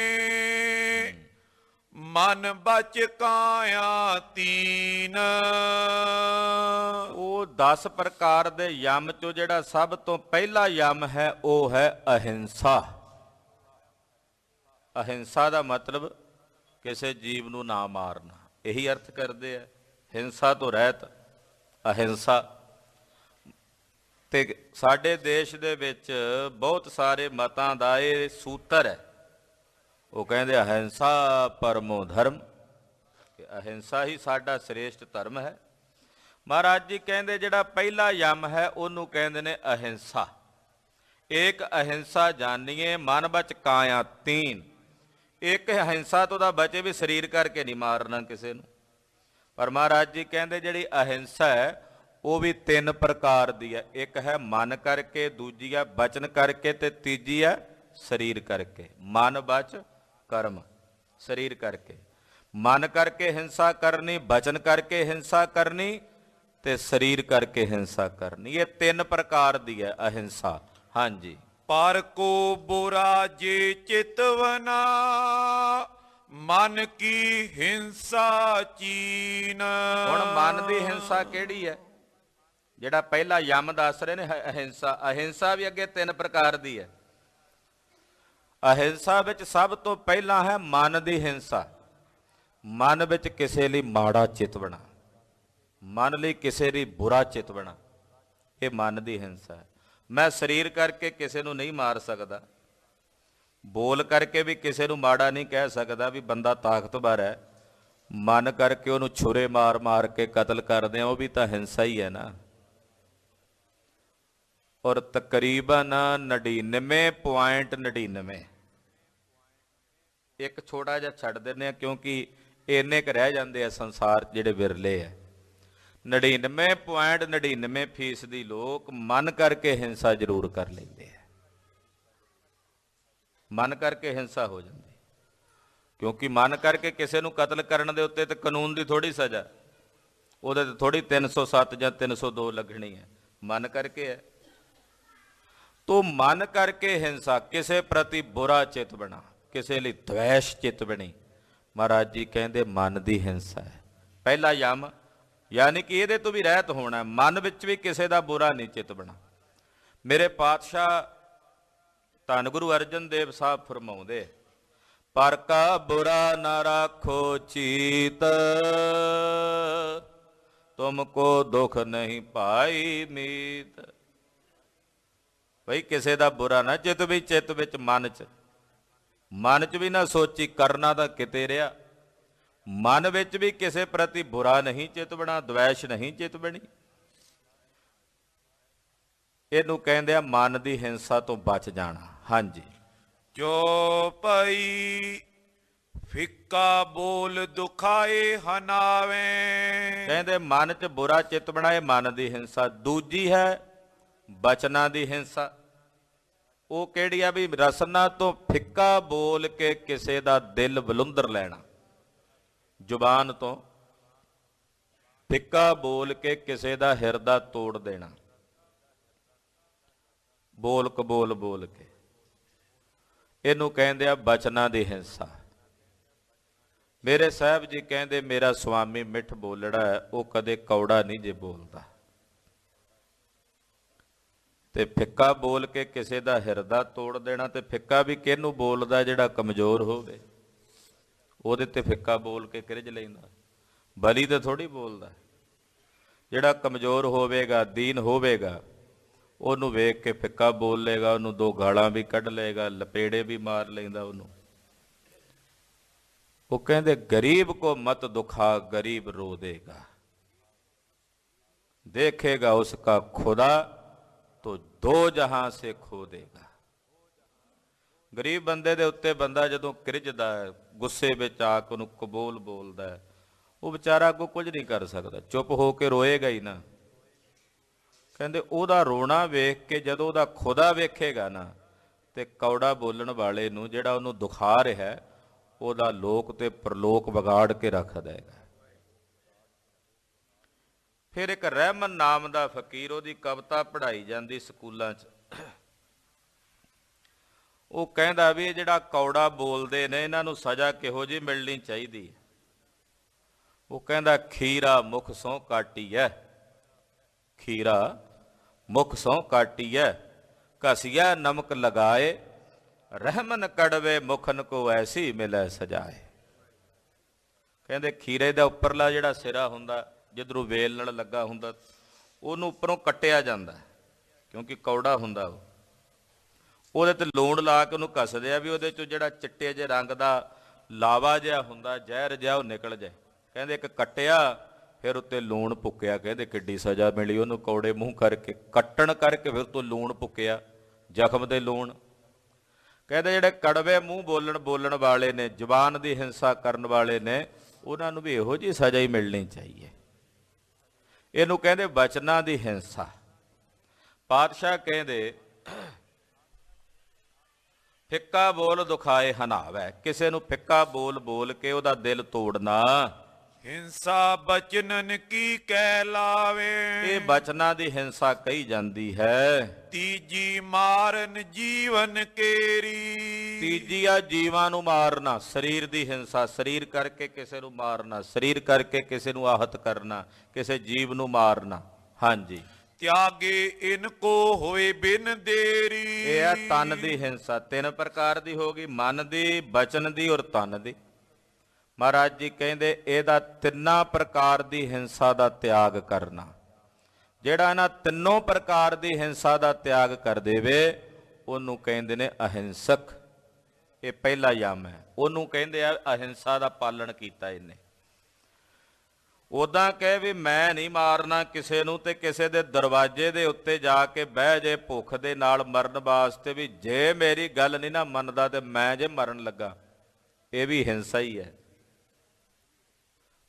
ਮਨ ਬਚ ਕਾਇਆ ਤੀਨ। ਉਹ 10 ਪ੍ਰਕਾਰ ਦੇ ਯਮ ਚੋਂ ਜਿਹੜਾ ਸਭ ਤੋਂ ਪਹਿਲਾ ਯਮ ਹੈ ਉਹ ਹੈ ਅਹਿੰਸਾ। ਅਹਿੰਸਾ ਦਾ ਮਤਲਬ ਕਿਸੇ ਜੀਵ ਨੂੰ ਨਾ ਮਾਰਨਾ, ਇਹੀ ਅਰਥ ਕਰਦੇ ਆ ਹਿੰਸਾ ਤੋਂ ਰਹਿਤ, ਅਹਿੰਸਾ। ਤੇ ਸਾਡੇ ਦੇਸ਼ ਦੇ ਵਿੱਚ ਬਹੁਤ ਸਾਰੇ ਮਤਾਂ ਦਾ ਇਹ ਸੂਤਰ ਹੈ। ਉਹ ਕਹਿੰਦੇ ਅਹਿੰਸਾ ਪਰਮੋ ਧਰਮ, ਕਿ ਅਹਿੰਸਾ ਹੀ ਸਾਡਾ ਸ੍ਰੇਸ਼ਟ ਧਰਮ ਹੈ। ਮਹਾਰਾਜ ਜੀ ਕਹਿੰਦੇ ਜਿਹੜਾ ਪਹਿਲਾ ਯਮ ਹੈ ਉਹਨੂੰ ਕਹਿੰਦੇ ਨੇ ਅਹਿੰਸਾ। ਇੱਕ ਅਹਿੰਸਾ ਜਾਨੀਏ ਮਨ ਬਚ ਕਾਇਆ ਤੀਨ। ਇੱਕ ਅਹਿੰਸਾ ਤੋਂ ਦਾ ਬਚੇ ਵੀ ਸਰੀਰ ਕਰਕੇ ਨਹੀਂ ਮਾਰਨਾ ਕਿਸੇ ਨੂੰ। ਪਰ ਮਹਾਰਾਜ ਜੀ ਕਹਿੰਦੇ ਜਿਹੜੀ ਅਹਿੰਸਾ ਹੈ ਉਹ ਵੀ 3 ਪ੍ਰਕਾਰ ਦੀ ਹੈ। ਇੱਕ ਹੈ ਮਨ ਕਰਕੇ, ਦੂਜੀ ਹੈ ਬਚਨ ਕਰਕੇ ਤੇ ਤੀਜੀ ਹੈ ਸਰੀਰ ਕਰਕੇ। ਮਨ ਬਚ ਕਰਮ, ਸਰੀਰ ਕਰਕੇ। ਮਨ ਕਰਕੇ ਹਿੰਸਾ ਕਰਨੀ, ਬਚਨ ਕਰਕੇ ਹਿੰਸਾ ਕਰਨੀ ਤੇ ਸਰੀਰ ਕਰਕੇ ਹਿੰਸਾ ਕਰਨੀ। ਇਹ 3 ਪ੍ਰਕਾਰ ਦੀ ਹੈ ਅਹਿੰਸਾ। ਹਾਂਜੀ। ਪਰ ਕੋ ਬੁਰਾ ਜੇ ਚਿਤਵਨਾ, ਮਨ ਕੀ ਹਿੰਸਾ ਚੀਨ। ਹੁਣ ਮਨ ਦੀ ਹਿੰਸਾ ਕਿਹੜੀ ਹੈ? ਜਿਹੜਾ ਪਹਿਲਾ ਯਮ ਦੱਸ ਰਹੇ ਨੇ ਅਹਿੰਸਾ, ਅਹਿੰਸਾ ਵੀ ਅੱਗੇ 3 ਪ੍ਰਕਾਰ ਦੀ ਹੈ। ਅਹਿੰਸਾ ਵਿੱਚ ਸਭ ਤੋਂ ਪਹਿਲਾਂ ਹੈ ਮਨ ਦੀ ਹਿੰਸਾ। ਮਨ ਵਿੱਚ ਕਿਸੇ ਲਈ ਮਾੜਾ ਚਿਤਵਣਾ, ਮਨ ਲਈ ਕਿਸੇ ਲਈ ਬੁਰਾ ਚਿਤਵਣਾ, ਇਹ ਮਨ ਦੀ ਹਿੰਸਾ ਹੈ। ਮੈਂ ਸਰੀਰ ਕਰਕੇ ਕਿਸੇ ਨੂੰ ਨਹੀਂ ਮਾਰ ਸਕਦਾ, ਬੋਲ ਕਰਕੇ ਵੀ ਕਿਸੇ ਨੂੰ ਮਾੜਾ ਨਹੀਂ ਕਹਿ ਸਕਦਾ ਵੀ ਬੰਦਾ ਤਾਕਤਵਰ ਹੈ, ਮਨ ਕਰਕੇ ਉਹਨੂੰ ਛੁਰੇ ਮਾਰ ਮਾਰ ਕੇ ਕਤਲ ਕਰਦੇ ਆ, ਉਹ ਵੀ ਤਾਂ ਹਿੰਸਾ ਹੀ ਹੈ ਨਾ। ਔਰ ਤਕਰੀਬਨ 99.99 ਇੱਕ ਛੋਟਾ ਜਿਹਾ ਛੱਡ ਦਿੰਦੇ ਆ ਕਿਉਂਕਿ ਇੰਨੇ ਕੁ ਰਹਿ ਜਾਂਦੇ ਆ ਸੰਸਾਰ ਜਿਹੜੇ ਵਿਰਲੇ ਆ। 99.99% ਲੋਕ ਮਨ ਕਰਕੇ ਹਿੰਸਾ ਜ਼ਰੂਰ ਕਰ ਲੈਂਦੇ ਆ, ਮਨ ਕਰਕੇ ਹਿੰਸਾ ਹੋ ਜਾਂਦੀ, ਕਿਉਂਕਿ ਮਨ ਕਰਕੇ ਕਿਸੇ ਨੂੰ ਕਤਲ ਕਰਨ ਦੇ ਉੱਤੇ ਤੇ ਕਾਨੂੰਨ ਦੀ ਥੋੜੀ ਸਜ਼ਾ, ਉਹਦੇ ਤੇ ਥੋੜੀ 307 ਜਾਂ 302 ਲੱਗਣੀ ਹੈ, ਮਨ ਕਰਕੇ ਹੈ। ਤੋ ਮਨ ਕਰਕੇ ਹਿੰਸਾ, ਕਿਸੇ ਪ੍ਰਤੀ ਬੁਰਾ ਚਿੱਤ ਬਣਾ, ਕਿਸੇ ਲਈ ਦਵੈਸ਼ ਚਿੱਤ ਬਣੀ, ਮਹਾਰਾਜ ਜੀ ਕਹਿੰਦੇ ਮਨ ਦੀ ਹਿੰਸਾ ਹੈ। ਪਹਿਲਾ ਯਮ, ਯਾਨੀ ਕਿ ਇਹਦੇ ਤੋਂ ਵੀ ਰਹਿਤ ਹੋਣਾ, ਮਨ ਵਿੱਚ ਵੀ ਕਿਸੇ ਦਾ ਬੁਰਾ ਨਹੀਂ ਚਿੱਤ ਬਣਾ। ਮੇਰੇ ਪਾਤਸ਼ਾਹ ਧੰਨ ਗੁਰੂ ਅਰਜਨ ਦੇਵ ਸਾਹਿਬ ਫਰਮਾਉਂਦੇ, ਪਰ ਕਾ ਬੁਰਾ ਨਾ ਰਾਖੋ ਚੀਤ, ਤੁਮ ਕੋ ਦੁਖ ਨਹੀਂ ਪਾਈ ਮੀਤ। ਬਈ ਕਿਸੇ ਦਾ ਬੁਰਾ ਨਾ ਚਿੱਤ ਵਿੱਚ ਮਨ ਚ ਵੀ ਨਾ ਸੋਚੀ, ਕਰਨਾ ਤਾਂ ਕਿਤੇ ਰਿਹਾ। ਮਨ ਵਿੱਚ ਵੀ ਕਿਸੇ ਪ੍ਰਤੀ ਬੁਰਾ ਨਹੀਂ ਚਿੱਤ ਬਣਾ, ਦਵੈਸ਼ ਨਹੀਂ ਚਿੱਤ ਬਣੀ। ਇਹਨੂੰ ਕਹਿੰਦੇ ਆ ਮਨ ਦੀ ਹਿੰਸਾ ਤੋਂ ਬਚ ਜਾਣਾ। ਹਾਂਜੀ, ਜੋ ਪਈ ਫਿੱਕਾ ਬੋਲ ਦੁਖਾਏ ਹਨਾਵੇ। ਕਹਿੰਦੇ ਮਨ 'ਚ ਬੁਰਾ ਚਿੱਤ ਬਣਾਏ, ਮਨ ਦੀ ਹਿੰਸਾ। ਦੂਜੀ ਹੈ ਬਚਨਾਂ ਦੀ ਹਿੰਸਾ। ਉਹ ਕਿਹੜੀ ਆ ਵੀ ਰਸਨਾ ਤੋਂ ਫਿੱਕਾ ਬੋਲ ਕੇ ਕਿਸੇ ਦਾ ਦਿਲ ਬਲੁੰਦਰ ਲੈਣਾ, ਜ਼ੁਬਾਨ ਤੋਂ ਫਿੱਕਾ ਬੋਲ ਕੇ ਕਿਸੇ ਦਾ ਹਿਰਦਾ ਤੋੜ ਦੇਣਾ, ਬੋਲ ਕਬੋਲ ਬੋਲ ਕੇ। ਇਹਨੂੰ ਕਹਿੰਦੇ ਆ ਬਚਨਾਂ ਦੀ ਹਿੰਸਾ। ਮੇਰੇ ਸਾਹਿਬ ਜੀ ਕਹਿੰਦੇ ਮੇਰਾ ਸੁਆਮੀ ਮਿੱਠ ਬੋਲੜਾ ਹੈ, ਉਹ ਕਦੇ ਕੌੜਾ ਨਹੀਂ ਜੇ ਬੋਲਦਾ। ਤੇ ਫਿੱਕਾ ਬੋਲ ਕੇ ਕਿਸੇ ਦਾ ਹਿਰਦਾ ਤੋੜ ਦੇਣਾ। ਤੇ ਫਿੱਕਾ ਵੀ ਕਿਹਨੂੰ ਬੋਲਦਾ? ਜਿਹੜਾ ਕਮਜ਼ੋਰ ਹੋਵੇ, ਉਹਦੇ ਤੇ ਫਿੱਕਾ ਬੋਲ ਕੇ ਕਿਰਜ ਲੈਂਦਾ। ਬਲੀ ਤੇ ਥੋੜੀ ਬੋਲਦਾ। ਜਿਹੜਾ ਕਮਜ਼ੋਰ ਹੋਵੇਗਾ, ਦੀਨ ਹੋਵੇਗਾ, ਉਹਨੂੰ ਵੇਖ ਕੇ ਫਿੱਕਾ ਬੋਲ ਲੇਗਾ, ਉਹਨੂੰ 2 ਗਾਲਾਂ ਵੀ ਕੱਢ ਲਏਗਾ, ਲਪੇੜੇ ਵੀ ਮਾਰ ਲੈਂਦਾ ਉਹਨੂੰ। ਉਹ ਕਹਿੰਦੇ ਗਰੀਬ ਕੋ ਮਤ ਦੁਖਾ, ਗਰੀਬ रो देगा, देखेगा उसका खुदा तो 2 जहां से खो देगा। ਗਰੀਬ ਬੰਦੇ ਦੇ ਉੱਤੇ ਬੰਦਾ ਜਦੋਂ ਕਿਰਜਦਾ ਹੈ, ਗੁੱਸੇ ਵਿੱਚ ਆ ਕੇ ਉਹਨੂੰ ਕਬੂਲ ਬੋਲਦਾ ਹੈ, ਉਹ ਵਿਚਾਰਾ ਅੱਗੋਂ ਕੁਝ ਨਹੀਂ ਕਰ ਸਕਦਾ, ਚੁੱਪ ਹੋ ਕੇ ਰੋਏਗਾ ਹੀ ਨਾ। ਕਹਿੰਦੇ ਉਹਦਾ ਰੋਣਾ ਵੇਖ ਕੇ ਜਦੋਂ ਉਹਦਾ ਖੁਦਾ ਵੇਖੇਗਾ ਨਾ, ਤੇ ਕੌੜਾ ਬੋਲਣ ਵਾਲੇ ਨੂੰ, ਜਿਹੜਾ ਉਹਨੂੰ ਦੁਖਾ ਰਿਹਾ, ਉਹਦਾ ਲੋਕ ਤੇ ਪ੍ਰਲੋਕ ਵਿਗਾੜ ਕੇ ਰੱਖ ਦੇਗਾ। ਫਿਰ ਇੱਕ ਰਹਿਮਨ ਨਾਮ ਦਾ ਫਕੀਰ, ਉਹਦੀ ਕਵਿਤਾ ਪੜ੍ਹਾਈ ਜਾਂਦੀ ਸਕੂਲਾਂ 'ਚ। ਉਹ ਕਹਿੰਦਾ ਵੀ ਇਹ ਜਿਹੜਾ ਕੌੜਾ ਬੋਲਦੇ ਨੇ, ਇਹਨਾਂ ਨੂੰ ਸਜ਼ਾ ਕਿਹੋ ਜਿਹੀ ਮਿਲਣੀ ਚਾਹੀਦੀ। ਉਹ ਕਹਿੰਦਾ ਖੀਰਾ ਮੁਖ ਸਹੁੰ ਕਾਟੀਐ, ਖੀਰਾ ਮੁਖ ਸਹੁੰ ਕਾਟੀਐ, ਘਸੀਆ ਨਮਕ ਲਗਾਏ, ਰਹਿਮਨ ਕੜਵੇ ਮੁਖਨ ਕੋ ਐਸੀ ਮਿਲੇ ਸਜਾਏ। ਕਹਿੰਦੇ ਖੀਰੇ ਦਾ ਉੱਪਰਲਾ ਜਿਹੜਾ ਸਿਰਾ ਹੁੰਦਾ, ਜਿੱਧਰੋਂ ਵੇਲ ਨਾਲ ਲੱਗਾ ਹੁੰਦਾ, ਉਹਨੂੰ ਉੱਪਰੋਂ ਕੱਟਿਆ ਜਾਂਦਾ, ਕਿਉਂਕਿ ਕੌੜਾ ਹੁੰਦਾ ਉਹ। ਉਹਦੇ ਤੇ ਲੂਣ ਲਾ ਕੇ ਉਹਨੂੰ ਘਸਦੇ ਆ ਵੀ ਉਹਦੇ ਚੋਂ ਜਿਹੜਾ ਚਿੱਟੇ ਜਿਹੇ ਰੰਗ ਦਾ ਲਾਵਾ ਜਿਹਾ ਹੁੰਦਾ, ਜ਼ਹਿਰ ਜਿਹਾ, ਉਹ ਨਿਕਲ ਜਾਏ। ਕਹਿੰਦੇ ਇੱਕ ਕੱਟਿਆ, ਫਿਰ ਉੱਤੇ ਲੂਣ ਪੁੱਕਿਆ। ਕਹਿੰਦੇ ਕਿੱਡੀ ਸਜ਼ਾ ਮਿਲੀ ਉਹਨੂੰ, ਕੌੜੇ ਮੂੰਹ ਕਰਕੇ, ਕੱਟਣ ਕਰਕੇ ਫਿਰ ਤੋਂ ਲੂਣ ਪੁੱਕਿਆ, ਜ਼ਖਮ ਦੇ ਲੂਣ। ਕਹਿੰਦੇ ਜਿਹੜੇ ਕੜਵੇ ਮੂੰਹ ਬੋਲਣ ਵਾਲੇ ਨੇ, ਜ਼ੁਬਾਨ ਦੀ ਹਿੰਸਾ ਕਰਨ ਵਾਲੇ ਨੇ, ਉਹਨਾਂ ਨੂੰ ਵੀ ਇਹੋ ਜਿਹੀ ਸਜ਼ਾ ਹੀ ਮਿਲਣੀ ਚਾਹੀਏ। ਇਹਨੂੰ ਕਹਿੰਦੇ ਬਚਨਾਂ ਦੀ ਹਿੰਸਾ। ਪਾਤਸ਼ਾਹ ਕਹਿੰਦੇ ਫਿੱਕਾ ਬੋਲ ਦੁਖਾਏ ਹਨਾਵੈ, ਕਿਸੇ ਨੂੰ ਫਿੱਕਾ ਬੋਲ ਬੋਲ ਕੇ ਉਹਦਾ ਦਿਲ ਤੋੜਨਾ। ਹਿੰਸਾ ਬਚਨਨ ਕੀ ਕਹਿ ਲਾਵੇ। ਇਹ ਬਚਨਾਂ ਦੀ ਹਿੰਸਾ ਕਹੀ ਜਾਂਦੀ ਹੈ। ਤੀਜੀ ਮਾਰਨ ਜੀਵਨ ਕੇਰੀ। ਤੀਜੀ ਆ ਜੀਵਾਂ ਨੂੰ ਮਾਰਨਾ, ਸਰੀਰ ਦੀ ਹਿੰਸਾ, ਸਰੀਰ ਕਰਕੇ ਕਿਸੇ ਨੂੰ ਮਾਰਨਾ, ਸਰੀਰ ਕਰਕੇ ਕਿਸੇ ਨੂੰ ਆਹਤ ਕਰਨਾ, ਕਿਸੇ ਜੀਵ ਨੂੰ ਮਾਰਨਾ। ਹਾਂਜੀ। त्यागे इनको होए बिन देरी। ਇਹ ਹੈ ਤਨ ਦੀ ਹਿੰਸਾ। ਤਿੰਨ ਪ੍ਰਕਾਰ ਦੀ ਹੋ ਗਈ, ਮਨ ਦੀ, ਬਚਨ ਦੀ ਔਰ ਤਨ ਦੀ। ਮਹਾਰਾਜ ਜੀ ਕਹਿੰਦੇ ਇਹਦਾ ਤਿੰਨਾਂ ਪ੍ਰਕਾਰ ਦੀ ਹਿੰਸਾ ਦਾ ਤਿਆਗ ਕਰਨਾ। ਜਿਹੜਾ ਇਹਨਾਂ ਤਿੰਨੋਂ ਪ੍ਰਕਾਰ ਦੀ ਹਿੰਸਾ ਦਾ ਤਿਆਗ ਕਰ ਦੇਵੇ ਉਹਨੂੰ ਕਹਿੰਦੇ ਨੇ ਅਹਿੰਸਕ। ਇਹ ਪਹਿਲਾ ਯਮ ਹੈ। ਉਹਨੂੰ ਕਹਿੰਦੇ ਆ ਅਹਿੰਸਾ ਦਾ ਪਾਲਣ ਕੀਤਾ ਇਹਨੇ। ਉਦਾਂ ਕਹੇ ਵੀ ਮੈਂ ਨਹੀਂ ਮਾਰਨਾ ਕਿਸੇ ਨੂੰ, ਤੇ ਕਿਸੇ ਦੇ ਦਰਵਾਜ਼ੇ ਦੇ ਉੱਤੇ ਜਾ ਕੇ ਬਹਿ ਜੇ ਭੁੱਖ ਦੇ ਨਾਲ ਮਰਨ ਵਾਸਤੇ ਵੀ ਜੇ ਮੇਰੀ ਗੱਲ ਨਹੀਂ ਨਾ ਮੰਨਦਾ ਤੇ ਮੈਂ ਜੇ ਮਰਨ ਲੱਗਾ, ਇਹ ਵੀ ਹਿੰਸਾ ਹੀ ਹੈ।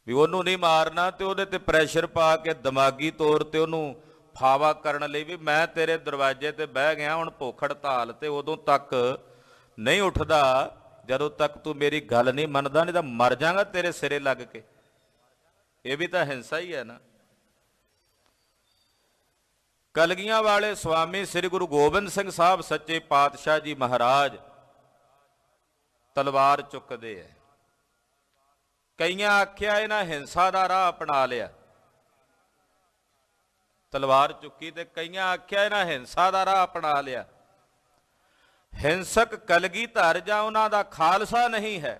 ਵੀ ਉਹਨੂੰ ਨਹੀਂ ਮਾਰਨਾ ਤੇ ਉਹਦੇ ਤੇ ਪ੍ਰੈਸ਼ਰ ਪਾ ਕੇ ਦਿਮਾਗੀ ਤੌਰ ਤੇ ਉਹਨੂੰ ਫਾਵਾ ਕਰਨ ਲਈ ਵੀ ਮੈਂ ਤੇਰੇ ਦਰਵਾਜ਼ੇ ਤੇ ਬਹਿ ਗਿਆ, ਹੁਣ ਭੁੱਖ ਹੜਤਾਲ ਤੇ ਉਦੋਂ ਤੱਕ ਨਹੀਂ ਉੱਠਦਾ ਜਦੋਂ ਤੱਕ ਤੂੰ ਮੇਰੀ ਗੱਲ ਨਹੀਂ ਮੰਨਦਾ, ਨਹੀਂ ਤਾਂ ਮਰ ਜਾਗਾ ਤੇਰੇ ਸਿਰੇ ਲੱਗ ਕੇ। ਇਹ ਵੀ ਤਾਂ ਹਿੰਸਾ ਹੀ ਹੈ ਨਾ। ਕਲਗੀਆਂ ਵਾਲੇ ਸਵਾਮੀ ਸ੍ਰੀ ਗੁਰੂ ਗੋਬਿੰਦ ਸਿੰਘ ਸਾਹਿਬ ਸੱਚੇ ਪਾਤਸ਼ਾਹ ਜੀ ਮਹਾਰਾਜ ਤਲਵਾਰ ਚੁੱਕਦੇ ਐ। ਕਈਆਂ ਆਖਿਆ ਇਹਨਾਂ ਹਿੰਸਾ ਦਾ ਰਾਹ ਅਪਣਾ ਲਿਆ, ਤਲਵਾਰ ਚੁੱਕੀ, ਤੇ ਕਈਆਂ ਆਖਿਆ ਇਹਨਾਂ ਹਿੰਸਾ ਦਾ ਰਾਹ ਅਪਣਾ ਲਿਆ। ਹਿੰਸਕ ਕਲਗੀਧਰ ਜਾਂ ਉਹਨਾਂ ਦਾ ਖਾਲਸਾ ਨਹੀਂ ਹੈ।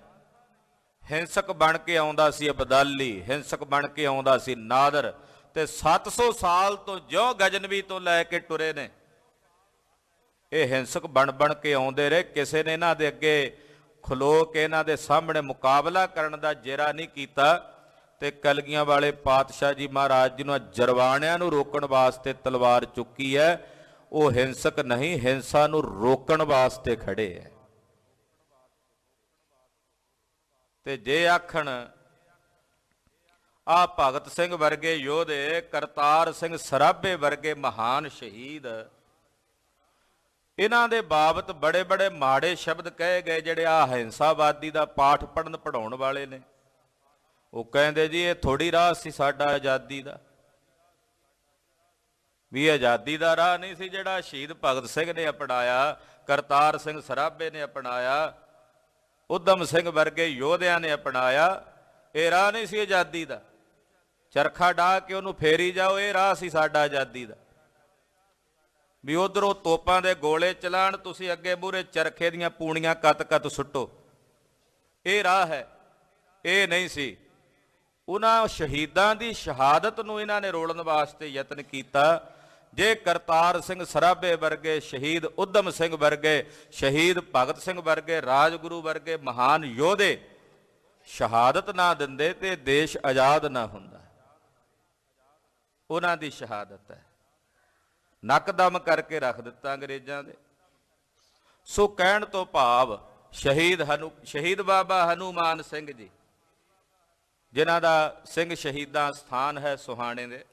ਹਿੰਸਕ ਬਣ ਕੇ ਆਉਂਦਾ ਸੀ ਅਬਦਾਲੀ, ਹਿੰਸਕ ਬਣ ਕੇ ਆਉਂਦਾ ਸੀ ਨਾਦਰ, ਤੇ 700 ਸਾਲ ਤੋਂ ਜਿਉਂ ਗਜਨਵੀ ਤੋਂ ਲੈ ਕੇ ਟੁਰੇ ਨੇ ਇਹ ਹਿੰਸਕ ਬਣ ਕੇ ਆਉਂਦੇ ਰਹੇ। ਕਿਸੇ ਨੇ ਇਹਨਾਂ ਦੇ ਅੱਗੇ ਖਲੋ ਕੇ ਇਹਨਾਂ ਦੇ ਸਾਹਮਣੇ ਮੁਕਾਬਲਾ ਕਰਨ ਦਾ ਜੇਰਾ ਨਹੀਂ ਕੀਤਾ। ਤੇ ਕਲਗੀਆਂ ਵਾਲੇ ਪਾਤਸ਼ਾਹ ਜੀ ਮਹਾਰਾਜ ਜੀ ਨੂੰ ਜਰਵਾਣਿਆਂ ਨੂੰ ਰੋਕਣ ਵਾਸਤੇ ਤਲਵਾਰ ਚੁੱਕੀ ਹੈ। ਉਹ ਹਿੰਸਕ ਨਹੀਂ, ਹਿੰਸਾ ਨੂੰ ਰੋਕਣ ਵਾਸਤੇ ਖੜੇ ਹੈ। ਤੇ ਜੇ ਆਖਣ ਆ ਭਗਤ ਸਿੰਘ ਵਰਗੇ ਯੋਧੇ, ਕਰਤਾਰ ਸਿੰਘ ਸਰਾਭੇ ਵਰਗੇ ਮਹਾਨ ਸ਼ਹੀਦ, ਇਹਨਾਂ ਦੇ ਬਾਬਤ ਬੜੇ ਬੜੇ ਮਾੜੇ ਸ਼ਬਦ ਕਹੇ ਗਏ ਜਿਹੜੇ ਆ ਹਿੰਸਾਵਾਦੀ ਦਾ ਪਾਠ ਪੜ੍ਹਨ ਪੜਾਉਣ ਵਾਲੇ ਨੇ। ਉਹ ਕਹਿੰਦੇ ਜੀ ਇਹ ਥੋੜੀ ਰਾਹ ਸੀ ਸਾਡਾ ਆਜ਼ਾਦੀ ਦਾ, ਵੀ ਆਜ਼ਾਦੀ ਦਾ ਰਾਹ ਨਹੀਂ ਸੀ ਜਿਹੜਾ ਸ਼ਹੀਦ ਭਗਤ ਸਿੰਘ ਨੇ ਅਪਣਾਇਆ, ਕਰਤਾਰ ਸਿੰਘ ਸਰਾਭੇ ਨੇ ਅਪਣਾਇਆ, ਉਦਮ ਸਿੰਘ ਵਰਗੇ ਯੋਧਿਆਂ ਨੇ ਅਪਣਾਇਆ। ਇਹ ਰਾਹ ਨਹੀਂ ਸੀ ਆਜ਼ਾਦੀ ਦਾ। ਚਰਖਾ ਡਾਹ ਕੇ ਉਹਨੂੰ ਫੇਰੀ ਜਾਓ, ਇਹ ਰਾਹ ਸੀ ਸਾਡਾ ਆਜ਼ਾਦੀ ਦਾ। ਵੀ ਉਧਰੋਂ ਤੋਪਾਂ ਦੇ ਗੋਲੇ ਚਲਾਣ, ਤੁਸੀਂ ਅੱਗੇ ਮੂਹਰੇ ਚਰਖੇ ਦੀਆਂ ਪੂਣੀਆਂ ਕੱਤ ਸੁੱਟੋ, ਇਹ ਰਾਹ ਹੈ। ਇਹ ਨਹੀਂ ਸੀ। ਉਹਨਾਂ ਸ਼ਹੀਦਾਂ ਦੀ ਸ਼ਹਾਦਤ ਨੂੰ ਇਹਨਾਂ ਨੇ ਰੋਲਣ ਵਾਸਤੇ ਯਤਨ ਕੀਤਾ। ਜੇ ਕਰਤਾਰ ਸਿੰਘ ਸਰਾਭੇ ਵਰਗੇ ਸ਼ਹੀਦ, ਉਦਮ ਸਿੰਘ ਵਰਗੇ ਸ਼ਹੀਦ, ਭਗਤ ਸਿੰਘ ਵਰਗੇ, ਰਾਜਗੁਰੂ ਵਰਗੇ ਮਹਾਨ ਯੋਧੇ ਸ਼ਹਾਦਤ ਨਾ ਦਿੰਦੇ ਤੇ ਦੇਸ਼ ਆਜ਼ਾਦ ਨਾ ਹੁੰਦਾ। ਉਹਨਾਂ ਦੀ ਸ਼ਹਾਦਤ ਹੈ, ਨੱਕਦਮ ਕਰਕੇ ਰੱਖ ਦਿੱਤਾ ਅੰਗਰੇਜ਼ਾਂ ਦੇ। ਸੋ ਕਹਿਣ ਤੋਂ ਭਾਵ ਸ਼ਹੀਦ ਬਾਬਾ ਹਨੂਮਾਨ ਸਿੰਘ ਜੀ, ਜਿਨ੍ਹਾਂ ਦਾ ਸਿੰਘ ਸ਼ਹੀਦਾਂ ਸਥਾਨ ਹੈ ਸੁਹਾਣੇ ਦੇ,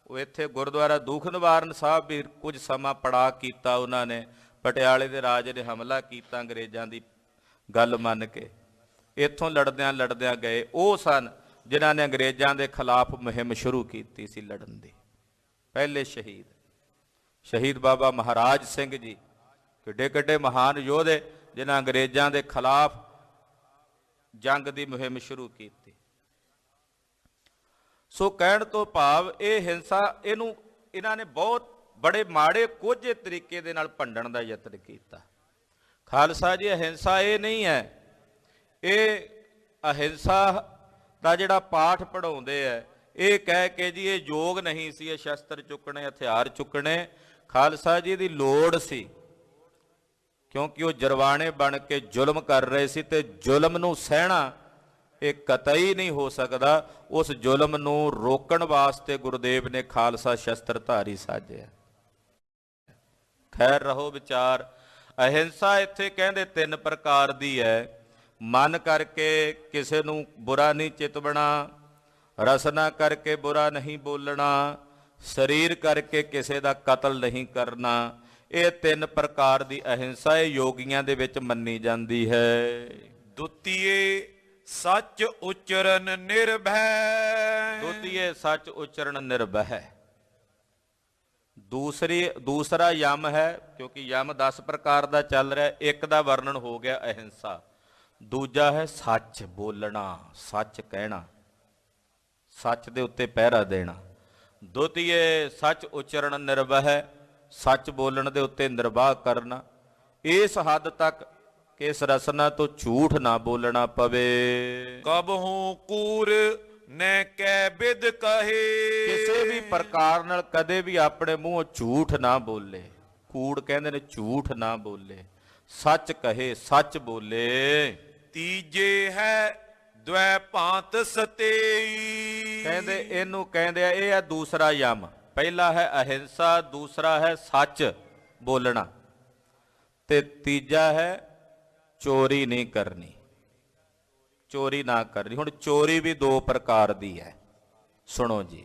ਉਹ ਇੱਥੇ ਗੁਰਦੁਆਰਾ ਦੂਖ ਨਿਵਾਰਨ ਸਾਹਿਬ ਵੀ ਕੁਝ ਸਮਾਂ ਪੜਾ ਕੀਤਾ। ਉਹਨਾਂ ਨੇ ਪਟਿਆਲੇ ਦੇ ਰਾਜੇ ਨੇ ਹਮਲਾ ਕੀਤਾ ਅੰਗਰੇਜ਼ਾਂ ਦੀ ਗੱਲ ਮੰਨ ਕੇ, ਇੱਥੋਂ ਲੜਦਿਆਂ ਗਏ। ਉਹ ਸਨ ਜਿਨ੍ਹਾਂ ਨੇ ਅੰਗਰੇਜ਼ਾਂ ਦੇ ਖਿਲਾਫ ਮੁਹਿੰਮ ਸ਼ੁਰੂ ਕੀਤੀ ਸੀ ਲੜਨ ਦੀ। ਪਹਿਲੇ ਸ਼ਹੀਦ ਬਾਬਾ ਮਹਾਰਾਜ ਸਿੰਘ ਜੀ, ਕਿੱਡੇ ਮਹਾਨ ਯੋਧੇ ਜਿਨ੍ਹਾਂ ਅੰਗਰੇਜ਼ਾਂ ਦੇ ਖਿਲਾਫ ਜੰਗ ਦੀ ਮੁਹਿੰਮ ਸ਼ੁਰੂ ਕੀਤੀ। ਸੋ ਕਹਿਣ ਤੋਂ ਭਾਵ ਇਹ ਹਿੰਸਾ, ਇਹਨਾਂ ਨੇ ਬਹੁਤ ਬੜੇ ਮਾੜੇ ਕੋਝੇ ਤਰੀਕੇ ਦੇ ਨਾਲ ਭੰਡਣ ਦਾ ਯਤਨ ਕੀਤਾ। ਖਾਲਸਾ ਜੀ ਅਹਿੰਸਾ ਇਹ ਨਹੀਂ ਹੈ। ਇਹ ਅਹਿੰਸਾ ਦਾ ਜਿਹੜਾ ਪਾਠ ਪੜਾਉਂਦੇ ਹੈ, ਇਹ ਕਹਿ ਕੇ ਜੀ ਇਹ ਯੋਗ ਨਹੀਂ ਸੀ ਇਹ ਸ਼ਸਤਰ ਚੁੱਕਣੇ, ਹਥਿਆਰ ਚੁੱਕਣੇ। ਖਾਲਸਾ ਜੀ ਦੀ ਲੋੜ ਸੀ, ਕਿਉਂਕਿ ਉਹ ਜਰਵਾਣੇ ਬਣ ਕੇ ਜ਼ੁਲਮ ਕਰ ਰਹੇ ਸੀ, ਤੇ ਜ਼ੁਲਮ ਨੂੰ ਸਹਿਣਾ ਇਹ ਕਤਈ ਨਹੀਂ ਹੋ ਸਕਦਾ। ਉਸ ਜ਼ੁਲਮ ਨੂੰ ਰੋਕਣ ਵਾਸਤੇ ਗੁਰਦੇਵ ਨੇ ਖਾਲਸਾ ਸ਼ਸਤਰਧਾਰੀ ਸਾਜਿਆ। ਖੈਰ ਰਹੋ ਵਿਚਾਰ। ਅਹਿੰਸਾ ਇੱਥੇ ਕਹਿੰਦੇ 3 ਪ੍ਰਕਾਰ ਦੀ ਹੈ। ਮਨ ਕਰਕੇ ਕਿਸੇ ਨੂੰ ਬੁਰਾ ਨਹੀਂ ਚਿਤਵਣਾ, ਰਸਨਾ ਕਰਕੇ ਬੁਰਾ ਨਹੀਂ ਬੋਲਣਾ, ਸਰੀਰ ਕਰਕੇ ਕਿਸੇ ਦਾ ਕਤਲ ਨਹੀਂ ਕਰਨਾ। ਇਹ 3 ਪ੍ਰਕਾਰ ਦੀ ਅਹਿੰਸਾ ਇਹ ਯੋਗੀਆਂ ਦੇ ਵਿੱਚ ਮੰਨੀ ਜਾਂਦੀ ਹੈ। ਦੁਤੀਏ ਸੱਚ ਉਚਰਨ ਨਿਰਭੈ। ਦੁਤੀਏ ਸੱਚ ਉਚਰਨ ਨਿਰਭੈ। ਦੂਸਰਾ ਯਮ ਹੈ, ਕਿਉਂਕਿ ਯਮ 10 ਪ੍ਰਕਾਰ ਦਾ ਚੱਲ ਰਿਹਾ। ਇੱਕ ਦਾ ਵਰਣਨ ਹੋ ਗਿਆ ਅਹਿੰਸਾ, ਦੂਜਾ ਹੈ ਸੱਚ ਬੋਲਣਾ, ਸੱਚ ਕਹਿਣਾ, ਸੱਚ ਦੇ ਉੱਤੇ ਪਹਿਰਾ ਦੇਣਾ। ਦੁਤੀਏ ਸੱਚ ਉਚਰਨ ਨਿਰਵਹਿ, ਸੱਚ ਬੋਲਣ ਦੇ ਉੱਤੇ ਨਿਰਵਾਹ ਕਰਨਾ, ਇਸ ਹੱਦ ਤੱਕ ਕਿ ਇਸ ਰਸਨਾ ਤੋਂ ਝੂਠ ਨਾ ਬੋਲਣਾ ਪਵੇ। ਕਬਹੂ ਕੂਰ ਨੈ ਕੈ ਬਿਦ ਕਹੇ, ਕਿਸੇ ਵੀ ਪ੍ਰਕਾਰ ਨਾਲ ਕਦੇ ਵੀ ਆਪਣੇ ਮੂੰਹੋਂ ਝੂਠ ਨਾ ਬੋਲੇ। ਕੂੜ ਕਹਿੰਦੇ ਨੇ ਝੂਠ ਨਾ ਬੋਲੇ, ਸੱਚ ਕਹੇ, ਸੱਚ ਬੋਲੇ। ਤੀਜੇ ਹੈ ਦ્વੈ ਭਾਂਤ ਸਤੇਈ, ਕਹਿੰਦੇ ਇਹਨੂੰ ਕਹਿੰਦੇ ਆ, ਇਹ ਹੈ ਦੂਸਰਾ ਯਮ। ਪਹਿਲਾ ਹੈ ਅਹਿੰਸਾ, ਦੂਸਰਾ ਹੈ ਸੱਚ ਬੋਲਣਾ, ਤੇ ਤੀਜਾ ਹੈ ਚੋਰੀ ਨਹੀਂ ਕਰਨੀ, ਚੋਰੀ ਨਾ ਕਰਨੀ। ਹੁਣ ਚੋਰੀ ਵੀ ਦੋ ਪ੍ਰਕਾਰ ਦੀ ਹੈ, ਸੁਣੋ ਜੀ।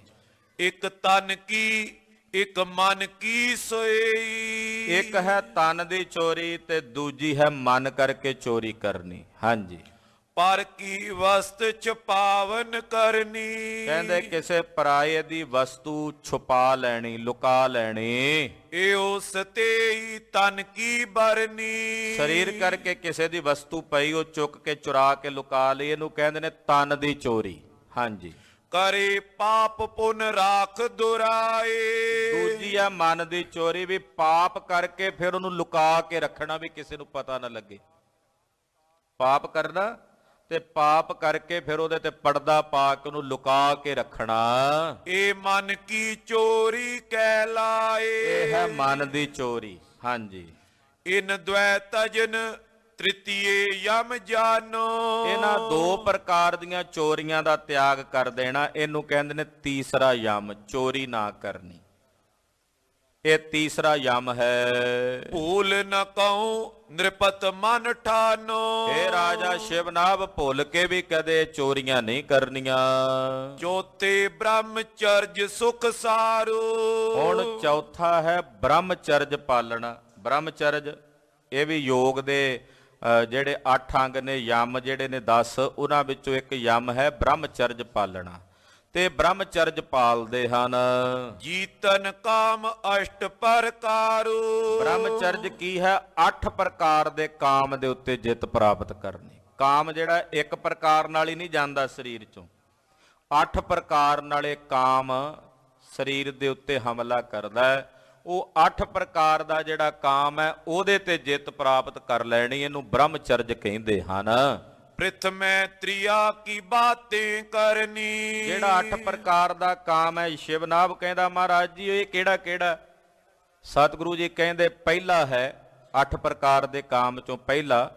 ਇੱਕ ਤਨ ਕੀ ਇੱਕ ਮਨ ਕੀ ਸੋਈ, ਇੱਕ ਹੈ ਤਨ ਦੀ ਚੋਰੀ ਤੇ ਦੂਜੀ ਹੈ ਮਨ ਕਰਕੇ ਚੋਰੀ ਕਰਨੀ। ਹਾਂਜੀ, ਪਰ ਕੀ ਵਸਤ ਛਪਾਵਨ ਕਰਨੀ, ਕਹਿੰਦੇ ਕਿਸੇ ਪਰਾਏ ਦੀ ਵਸਤੂ ਛੁਪਾ ਲੈਣੀ, ਲੁਕਾ ਲੈਣੀ। ਏਉ ਸਤੇਈ ਤਨ ਕੀ ਬਰਨੀ, ਸਰੀਰ ਕਰਕੇ ਕਿਸੇ ਦੀ ਵਸਤੂ ਪਈ ਉਹ ਚੁੱਕ ਕੇ ਚੁਰਾ ਕੇ ਲੁਕਾ ਲਈ, ਇਹਨੂੰ ਕਹਿੰਦੇ ਨੇ ਤਨ ਦੀ ਚੋਰੀ। ਹਾਂਜੀ, ਕਰੇ ਪਾਪ ਪੁਨ ਰਾਖ ਦੁਰਾਏ, ਦੂਜੀ ਆ ਮਨ ਦੀ ਚੋਰੀ, ਵੀ ਪਾਪ ਕਰਕੇ ਫਿਰ ਉਹਨੂੰ ਲੁਕਾ ਕੇ ਰੱਖਣਾ, ਵੀ ਕਿਸੇ ਨੂੰ ਪਤਾ ਨਾ ਲੱਗੇ। ਪਾਪ ਕਰਨਾ ਤੇ ਪਾਪ ਕਰਕੇ ਫਿਰ ਉਹਦੇ ਤੇ ਪਰਦਾ ਪਾ ਕੇ ਉਹਨੂੰ ਲੁਕਾ ਕੇ ਰੱਖਣਾ। ਇਹ ਮਨ ਕੀ ਚੋਰੀ ਕਹਿਲਾਏ, ਇਹ ਹੈ ਮਨ ਦੀ ਚੋਰੀ। ਹਾਂਜੀ, ਇਨ ਦ્વੈ ਤਜਨ ਤ੍ਰਿਤੀਏ ਯਮ ਜਾਨੋ, ਇਹਨਾਂ ਦੋ ਪ੍ਰਕਾਰ ਦੀਆਂ ਚੋਰੀਆਂ ਦਾ ਤਿਆਗ ਕਰ ਦੇਣਾ, ਇਹਨੂੰ ਕਹਿੰਦੇ ਨੇ ਤੀਸਰਾ ਯਮ, ਚੋਰੀ ਨਾ ਕਰਨੀ। ਇਹ ਤੀਸਰਾ ਯਮ ਹੈ। ਭੂਲ ਨ ਕਉ ਨਿਰਪਤ ਮਨ ਠਾਨੋ, ਇਹ ਰਾਜਾ ਸ਼ਿਵਨਾਭ ਭੁੱਲ ਕੇ ਵੀ ਕਦੇ ਚੋਰੀਆਂ ਨਹੀਂ ਕਰਨੀਆਂ। ਚੌਥੇ ਬ੍ਰਹਮਚਰਜ ਸੁਖ ਸਾਰੂ, ਹੁਣ ਚੌਥਾ ਹੈ ਬ੍ਰਹਮਚਰਜ ਪਾਲਣਾ। ਬ੍ਰਹਮਚਰਜ ਇਹ ਵੀ ਯੋਗ ਦੇ ਜਿਹੜੇ 8 ਅੰਗ ਨੇ, ਯਮ ਜਿਹੜੇ ਨੇ 10, ਉਹਨਾਂ ਵਿੱਚੋਂ ਇੱਕ ਯਮ ਹੈ ਬ੍ਰਹਮਚਰਜ ਪਾਲਣਾ, ਤੇ ਬ੍ਰਹਮਚਰਜ ਪਾਲਦੇ ਹਨ। ਜੀਤਨ ਕਾਮ ਅਸ਼ਟ ਪ੍ਰਕਾਰੂ, ਬ੍ਰਹਮਚਰਜ ਕੀ ਹੈ? 8 ਪ੍ਰਕਾਰ ਦੇ ਕਾਮ ਦੇ ਉੱਤੇ ਜਿੱਤ ਪ੍ਰਾਪਤ ਕਰਨੀ। ਕਾਮ ਜਿਹੜਾ ਇੱਕ ਪ੍ਰਕਾਰ ਨਾਲ ਹੀ ਨਹੀਂ ਜਾਂਦਾ ਸਰੀਰ ਚੋਂ, 8 ਪ੍ਰਕਾਰ ਨਾਲ ਇਹ ਕਾਮ ਸਰੀਰ ਦੇ ਉੱਤੇ ਹਮਲਾ ਕਰਦਾ ਹੈ। ਉਹ 8 ਪ੍ਰਕਾਰ ਦਾ ਜਿਹੜਾ ਕਾਮ ਹੈ ਉਹਦੇ ਤੇ ਜਿੱਤ ਪ੍ਰਾਪਤ ਕਰ ਲੈਣੀ, ਇਹਨੂੰ ਬ੍ਰਹਮਚਰਜ ਕਹਿੰਦੇ ਹਨ। ਪ੍ਰਿਥਮੈ ਤ੍ਰਿਆ ਕੀ ਬਾतें ਕਰਨੀ, ਜਿਹੜਾ 8 ਪ੍ਰਕਾਰ ਦਾ ਕਾਮ ਹੈ, ਸ਼ਿਵਨਾਭ ਕਹਿੰਦਾ ਮਹਾਰਾਜ ਜੀ ਇਹ ਕਿਹੜਾ ਕਿਹੜਾ? ਸਤਿਗੁਰੂ ਜੀ ਕਹਿੰਦੇ ਪਹਿਲਾ ਹੈ 8 ਪ੍ਰਕਾਰ ਦੇ ਕਾਮ ਚੋਂ ਪਹਿਲਾ,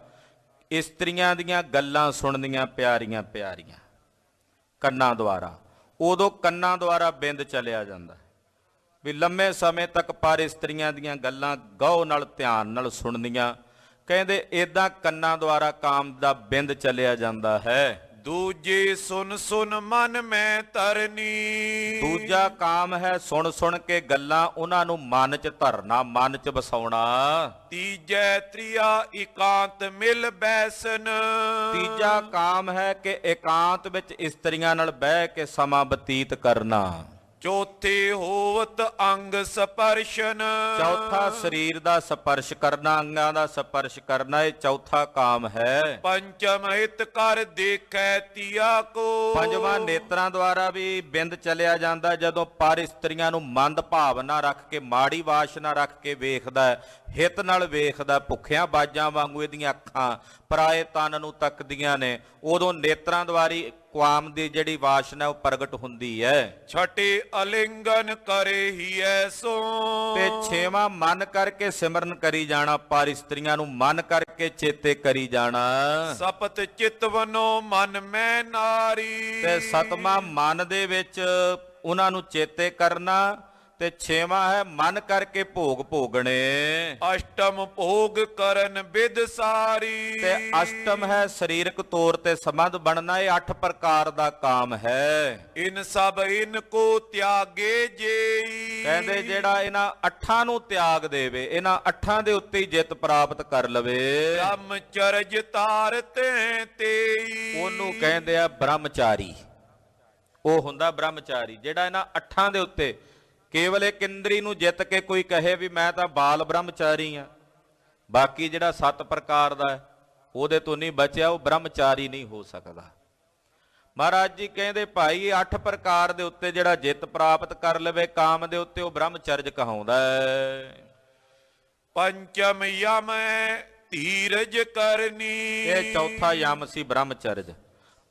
ਇਸਤਰੀਆਂ ਦੀਆਂ ਗੱਲਾਂ ਸੁਣਨੀਆਂ ਪਿਆਰੀਆਂ ਪਿਆਰੀਆਂ ਕੰਨਾਂ ਦੁਆਰਾ। ਉਦੋਂ ਕੰਨਾਂ ਦੁਆਰਾ ਬਿੰਦ ਚਲਿਆ ਜਾਂਦਾ ਵੀ ਲੰਮੇ ਸਮੇਂ ਤੱਕ ਪਰ ਇਸਤਰੀਆਂ ਦੀਆਂ ਗੱਲਾਂ ਗਹੁ ਨਾਲ ਧਿਆਨ ਨਾਲ ਸੁਣਨੀਆਂ। ਕਹਿੰਦੇ ਏਦਾਂ ਕੰਨਾਂ ਦੁਆਰਾ ਕਾਮ ਦਾ ਬਿੰਦ ਚਲਿਆ ਜਾਂਦਾ ਹੈ। ਦੂਜੇ ਸੁਨ ਸੁਨ ਮਨ ਮੈਂ ਤਰਨੀ, ਦੂਜਾ ਕਾਮ ਹੈ ਸੁਣ ਸੁਣ ਕੇ ਗੱਲਾਂ ਉਹਨਾਂ ਨੂੰ ਮਨ 'ਚ ਧਰਨਾ, ਮਨ 'ਚ ਵਸਾਉਣਾ। ਤੀਜੈ ਤ੍ਰਿਆ ਇਕਾਂਤ ਮਿਲ ਬੈਸਨ, ਤੀਜਾ ਕਾਮ ਹੈ ਕਿ ਇਕਾਂਤ ਵਿੱਚ ਇਸਤਰੀਆਂ ਨਾਲ ਬਹਿ ਕੇ ਸਮਾਂ ਬਤੀਤ ਕਰਨਾ। ਚੌਥੇ ਹੋਵਤ ਅੰਗ ਸਪਰਸ਼ਨ, ਚੌਥਾ ਸਰੀਰ ਦਾ ਸਪਰਸ਼ ਕਰਨਾ, ਅੰਗਾਂ ਦਾ ਸਪਰਸ਼ ਕਰਨਾ, ਇਹ ਚੌਥਾ ਕਾਮ ਹੈ। ਪੰਚਮ ਹਿਤ ਕਰ ਦੇਖੈ ਤੀਆ ਕੋ, ਪੰਜਵਾਂ ਨੇਤਰਾਂ ਦੁਆਰਾ ਵੀ ਬਿੰਦ ਚਲਿਆ ਜਾਂਦਾ, ਜਦੋਂ ਪਰ ਇਸਤਰੀਆਂ ਨੂੰ ਮੰਦ ਭਾਵਨਾ ਰੱਖ ਕੇ, ਮਾੜੀ ਵਾਸ਼ਨਾ ਰੱਖ ਕੇ ਵੇਖਦਾ, ਹਿੱਤ ਨਾਲ ਵੇਖਦਾ, ਭੁੱਖਿਆਂ ਬਾਜਾਂ ਵਾਂਗੂ ਇਹਦੀਆਂ ਅੱਖਾਂ ਪਰਾਏ ਤਨ ਨੂੰ ਤੱਕਦੀਆਂ ਨੇ, ਉਦੋਂ ਨੇਤਰਾਂ ਦੁਆਰੀ ਕਾਮ ਦੀ ਜਿਹੜੀ ਵਾਸ਼ਨਾ ਉਹ ਪ੍ਰਗਟ ਹੁੰਦੀ ਹੈ। ਛਟੇ ਅਲਿੰਗਨ ਕਰੇ ਹੀ ਐਸੋ, ਤੇ 6ਵਾਂ ਮਨ ਕਰਕੇ ਸਿਮਰਨ ਕਰੀ ਜਾਣਾ, ਪਰ ਇਸਤਰੀਆਂ ਨੂੰ ਮਨ ਕਰਕੇ ਚੇਤੇ ਕਰੀ ਜਾਣਾ। ਸਪਤ ਚਿਤਵਨੋ ਮਨ ਮੈਂ ਨਾਰੀ, ਤੇ 7ਵਾਂ ਮਨ ਦੇ ਵਿੱਚ ਉਹਨਾਂ ਨੂੰ ਚੇਤੇ ਕਰਨਾ, ਤੇ 6ਵਾਂ ਹੈ ਮਨ ਕਰਕੇ ਭੋਗ ਭੋਗਣੇ। ਅਸ਼ਟਮ ਭੋਗ ਕਰਨ ਵਿਦ ਸਾਰੀ, ਤੇ ਅਸ਼ਟਮ ਹੈ ਸਰੀਰਕ ਤੌਰ ਤੇ ਸੰਬੰਧ ਬਣਨਾ, ਇਹ 8 ਪ੍ਰਕਾਰ ਦਾ ਕਾਮ ਹੈ। ਇਨ ਸਭ ਇਨ ਕੋ ਤਿਆਗੇ ਜੇਈ, ਕਹਿੰਦੇ ਜਿਹੜਾ ਇਹਨਾਂ 8 ਨੂੰ ਤਿਆਗ ਦੇਵੇ, ਇਹਨਾਂ 8 ਦੇ ਉੱਤੇ ਹੀ ਜਿੱਤ ਪ੍ਰਾਪਤ ਕਰ ਲਵੇ, ਬ੍ਰਹਮਚਰਜ ਤਾਰ ਤੇਈ, ਉਹਨੂੰ ਕਹਿੰਦੇ ਆ ਬ੍ਰਹਮਚਾਰੀ। ਉਹ ਹੁੰਦਾ ਬ੍ਰਹਮਚਾਰੀ ਜਿਹੜਾ ਇਹਨਾਂ 8 ਦੇ ਉੱਤੇ ਕੇਵਲ ਇੱਕ ਇੰਦਰੀ ਨੂੰ ਜਿੱਤ ਕੇ ਕੋਈ ਕਹੇ ਵੀ ਮੈਂ ਤਾਂ ਬਾਲ ਬ੍ਰਹਮਚਾਰੀ ਆ, ਬਾਕੀ ਜਿਹੜਾ 7 ਪ੍ਰਕਾਰ ਦਾ ਉਹਦੇ ਤੋਂ ਨਹੀਂ ਬਚਿਆ, ਉਹ ਬ੍ਰਹਮਚਾਰੀ ਨਹੀਂ ਹੋ ਸਕਦਾ। ਮਹਾਰਾਜ ਜੀ ਕਹਿੰਦੇ ਭਾਈ 8 ਪ੍ਰਕਾਰ ਦੇ ਉੱਤੇ ਜਿਹੜਾ ਜਿੱਤ ਪ੍ਰਾਪਤ ਕਰ ਲਵੇ ਕਾਮ ਦੇ ਉੱਤੇ ਉਹ ਬ੍ਰਹਮਚਰਜ ਕਹਾਉਂਦਾ ਹੈ। ਪੰਚਮ ਯਮ ਧੀਰਜ ਕਰਨੀ। ਇਹ ਚੌਥਾ ਯਮ ਸੀ ਬ੍ਰਹਮਚਰਜ।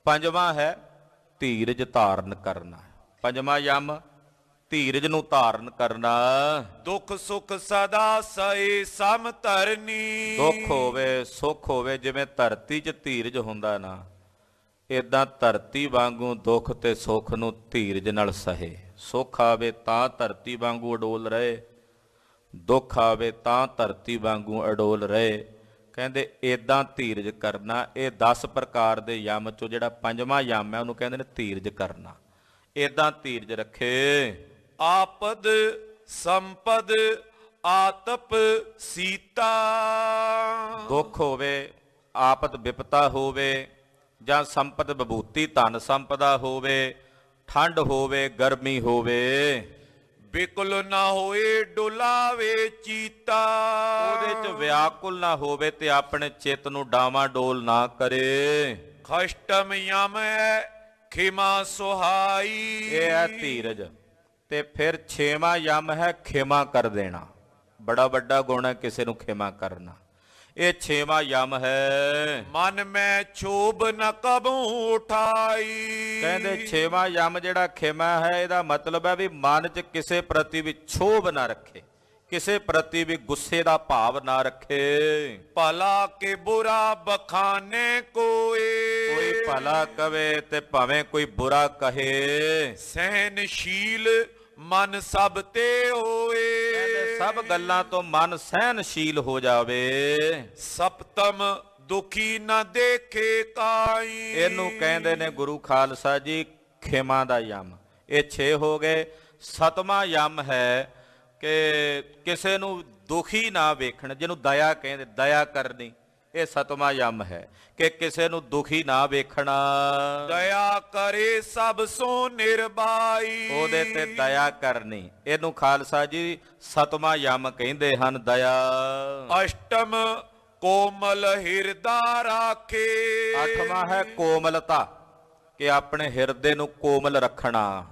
ਪੰਜਵਾਂ ਹੈ ਧੀਰਜ ਧਾਰਨ ਕਰਨਾ। ਪੰਜਵਾਂ ਯਮ ਧੀਰਜ ਨੂੰ ਧਾਰਨ ਕਰਨਾ। ਦੁੱਖ ਸੁਖ ਸਦਾ ਸਏ ਸਮ ਧਰਨੀ। ਦੁੱਖ ਹੋਵੇ ਸੁੱਖ ਹੋਵੇ, ਜਿਵੇਂ ਧਰਤੀ 'ਚ ਧੀਰਜ ਹੁੰਦਾ ਨਾ, ਇਦਾਂ ਧਰਤੀ ਵਾਂਗੂ ਦੁੱਖ ਤੇ ਸੁੱਖ ਨੂੰ ਧੀਰਜ ਨਾਲ ਸਹੇ। ਸੁੱਖ ਆਵੇ ਤਾਂ ਧਰਤੀ ਵਾਂਗੂ ਅਡੋਲ ਰਹੇ, ਦੁੱਖ ਆਵੇ ਤਾਂ ਧਰਤੀ ਵਾਂਗੂ ਅਡੋਲ ਰਹੇ। ਕਹਿੰਦੇ ਇਦਾਂ ਧੀਰਜ ਕਰਨਾ। ਇਹ 10 ਪ੍ਰਕਾਰ ਦੇ ਯਮ ਚੋਂ ਜਿਹੜਾ ਪੰਜਵਾਂ ਯਮ ਹੈ ਉਹਨੂੰ ਕਹਿੰਦੇ ਨੇ ਧੀਰਜ ਕਰਨਾ। ਇਦਾਂ ਧੀਰਜ ਰੱਖੇ। ਆਪਦ ਸੰਪਦ ਆਤਪ ਸੀਤਾ। ਦੁੱਖ ਹੋਵੇ, ਆਪਤ ਵਿਪਤਾ ਹੋਵੇ, ਜਾਂ ਸੰਪਤ ਵਿਭੂਤੀ ਧਨ ਸੰਪਦਾ ਹੋਵੇ, ਠੰਡ ਹੋਵੇ, ਗਰਮੀ ਹੋਵੇ, ਬਿਕੁਲ ਨਾ ਹੋਏ ਡੁਲਾਵੇ ਚੀਤਾ। ਉਹਦੇ 'ਚ ਵਿਆਕੁਲ ਨਾ ਹੋਵੇ ਤੇ ਆਪਣੇ ਚਿੱਤ ਨੂੰ ਡਾਵਾਂ ਡੋਲ ਨਾ ਕਰੇ। ਖਸ਼ਟਮ ਯਮ ਖਿਮਾ ਸੁਹਾਈ। ਇਹ ਹੈ ਧੀਰਜ। ਤੇ ਫਿਰ 6ਵਾਂ ਯਮ ਹੈ ਖਿਮਾ ਕਰ ਦੇਣਾ। ਬੜਾ ਵੱਡਾ ਗੁਣ ਹੈ ਕਿਸੇ ਨੂੰ ਖਿਮਾ ਕਰਨਾ। ਇਹ 6ਵਾਂ ਯਮ ਹੈ ਮਨ ਮੈਂ ਛੋਭ ਨ ਕਬੂ ਉਠਾਈ। ਕਹਿੰਦੇ 6ਵਾਂ ਯਮ ਜਿਹੜਾ ਖਿਮਾ ਹੈ ਇਹਦਾ ਮਤਲਬ ਹੈ ਵੀ ਮਨ 'ਚ ਕਿਸੇ ਪ੍ਰਤੀ ਵੀ ਛੋਭ ਨਾ ਰੱਖੇ, ਕਿਸੇ ਪ੍ਰਤੀ ਵੀ ਗੁੱਸੇ ਦਾ ਭਾਵ ਨਾ ਰੱਖੇ। ਭਲਾ ਕੇ ਬੁਰਾ ਬਖਾਨੇ ਕੋਈ ਭਲਾ ਕਵੇ ਤੇ ਭਾਵੇਂ ਕੋਈ ਬੁਰਾ ਕਹੇ। ਸਹਿਨਸ਼ੀਲ ਮਨ ਸਭ ਤੇ ਹੋਏ। ਕਹਿੰਦੇ ਸਭ ਗੱਲਾਂ ਤੋਂ ਮਨ ਸਹਿਨਸ਼ੀਲ ਹੋ ਜਾਵੇ। ਸਪਤਮ ਦੁਖੀ ਨਾ ਦੇਖੇ ਕਾਈ। ਇਹਨੂੰ ਕਹਿੰਦੇ ਨੇ ਗੁਰੂ ਖਾਲਸਾ ਜੀ ਖਿਮਾ ਦਾ ਯਮ। ਇਹ 6 ਹੋ ਗਏ। 7ਵਾਂ ਯਮ ਹੈ ਕਿ ਕਿਸੇ ਨੂੰ ਦੁਖੀ ਨਾ ਵੇਖਣ, ਜਿਹਨੂੰ ਦਇਆ ਕਹਿੰਦੇ, ਦਇਆ ਕਰਨੀ। ਇਹ 7ਵਾਂ ਯਮ ਹੈ ਕਿ ਕਿਸੇ ਨੂੰ ਦੁਖੀ ਨਾ ਵੇਖਣਾ। ਦਇਆ ਕਰੇ ਸਭ ਸੋ ਨਿਰਭਾਈ। ਉਹਦੇ ਤੇ ਦਇਆ ਕਰਨੀ। ਇਹਨੂੰ ਖਾਲਸਾ ਜੀ 7ਵਾਂ ਯਮ ਕਹਿੰਦੇ ਹਨ, ਦਇਆ। ਅਸ਼ਟਮ ਕੋਮਲ ਹਿਰਦਾ ਰਾਖੇ। 8ਵਾਂ ਹੈ ਕੋਮਲਤਾ, ਕਿ ਆਪਣੇ ਹਿਰਦੇ ਨੂੰ ਕੋਮਲ ਰੱਖਣਾ।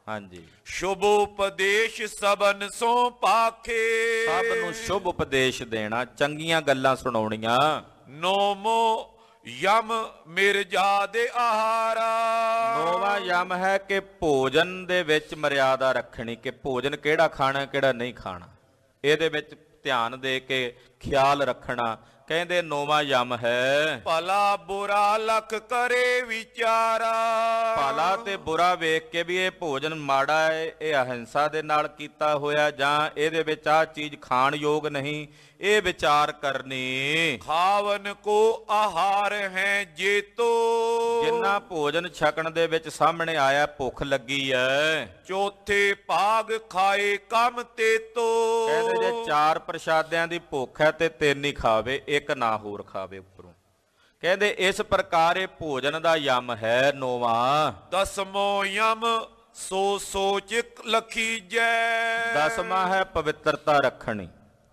ਹਾਂਜੀ। ਸ਼ੁਭ ਉਪਦੇਸ਼ ਸਭਨ ਸੋ ਪਾਖੇ। ਸਭ ਨੂੰ ਸ਼ੁਭ ਉਪਦੇਸ਼ ਦੇਣਾ, ਚੰਗੀਆਂ ਗੱਲਾਂ ਸੁਣਾਉਣੀਆਂ। ਨੌਮੋ ਯਮ ਮਿਰਜਾ ਦੇ ਆਹਾਰਾ। 9ਵਾਂ ਯਮ ਹੈ ਕਿ ਭੋਜਨ ਦੇ ਵਿੱਚ ਮਰਿਆਦਾ ਰੱਖਣੀ, ਕਿ ਭੋਜਨ ਕਿਹੜਾ ਖਾਣਾ ਕਿਹੜਾ ਨਹੀਂ ਖਾਣਾ, ਇਹਦੇ ਵਿੱਚ ਧਿਆਨ ਦੇ ਕੇ ਖਿਆਲ ਰੱਖਣਾ। ਕਹਿੰਦੇ 9ਵਾਂ ਯਮ ਹੈ ਭਲਾ ਬੁਰਾ ਲਖ ਕਰੇ ਵਿਚਾਰਾ। ਭਲਾ ਤੇ ਬੁਰਾ ਵੇਖ ਕੇ ਵੀ ਇਹ ਭੋਜਨ ਮਾੜਾ ਹੈ, ਇਹ ਅਹਿੰਸਾ ਦੇ ਨਾਲ ਕੀਤਾ ਹੋਇਆ, ਜਾਂ ਇਹਦੇ ਵਿੱਚ ਆਹ ਚੀਜ਼ ਖਾਣ ਯੋਗ ਨਹੀਂ, ਇਹ ਵਿਚਾਰ ਕਰਨੀ। ਖਾਵਨ ਕੋ ਆਹਾਰ ਹੈ ਜੇਤੋ। ਜਿੰਨਾ ਭੋਜਨ ਛਕਣ ਦੇ ਵਿੱਚ ਸਾਹਮਣੇ ਆਇਆ ਭੁੱਖ ਲੱਗੀ ਐ, ਚੌਥੇ ਭਾਗ ਖਾਏ ਕੰਮ ਤੇਤੋ। ਕਹਿੰਦੇ ਜੇ 4 ਪ੍ਰਸ਼ਾਦਿਆਂ ਦੀ ਭੁੱਖ ਹੈ ਤੇ 3 ਹੀ ਖਾਵੇ, ਇੱਕ ਨਾ ਹੋਰ ਖਾਵੇ ਉੱਪਰੋਂ। ਕਹਿੰਦੇ ਇਸ ਪ੍ਰਕਾਰ ਇਹ ਭੋਜਨ ਦਾ ਯਮ ਹੈ 9ਵਾਂ। 10ਵਾਂ ਯਮ ਸੋ ਸੋਚ ਲਖੀਜੈ। 10ਵਾਂ ਹੈ ਪਵਿੱਤਰਤਾ ਰੱਖਣੀ,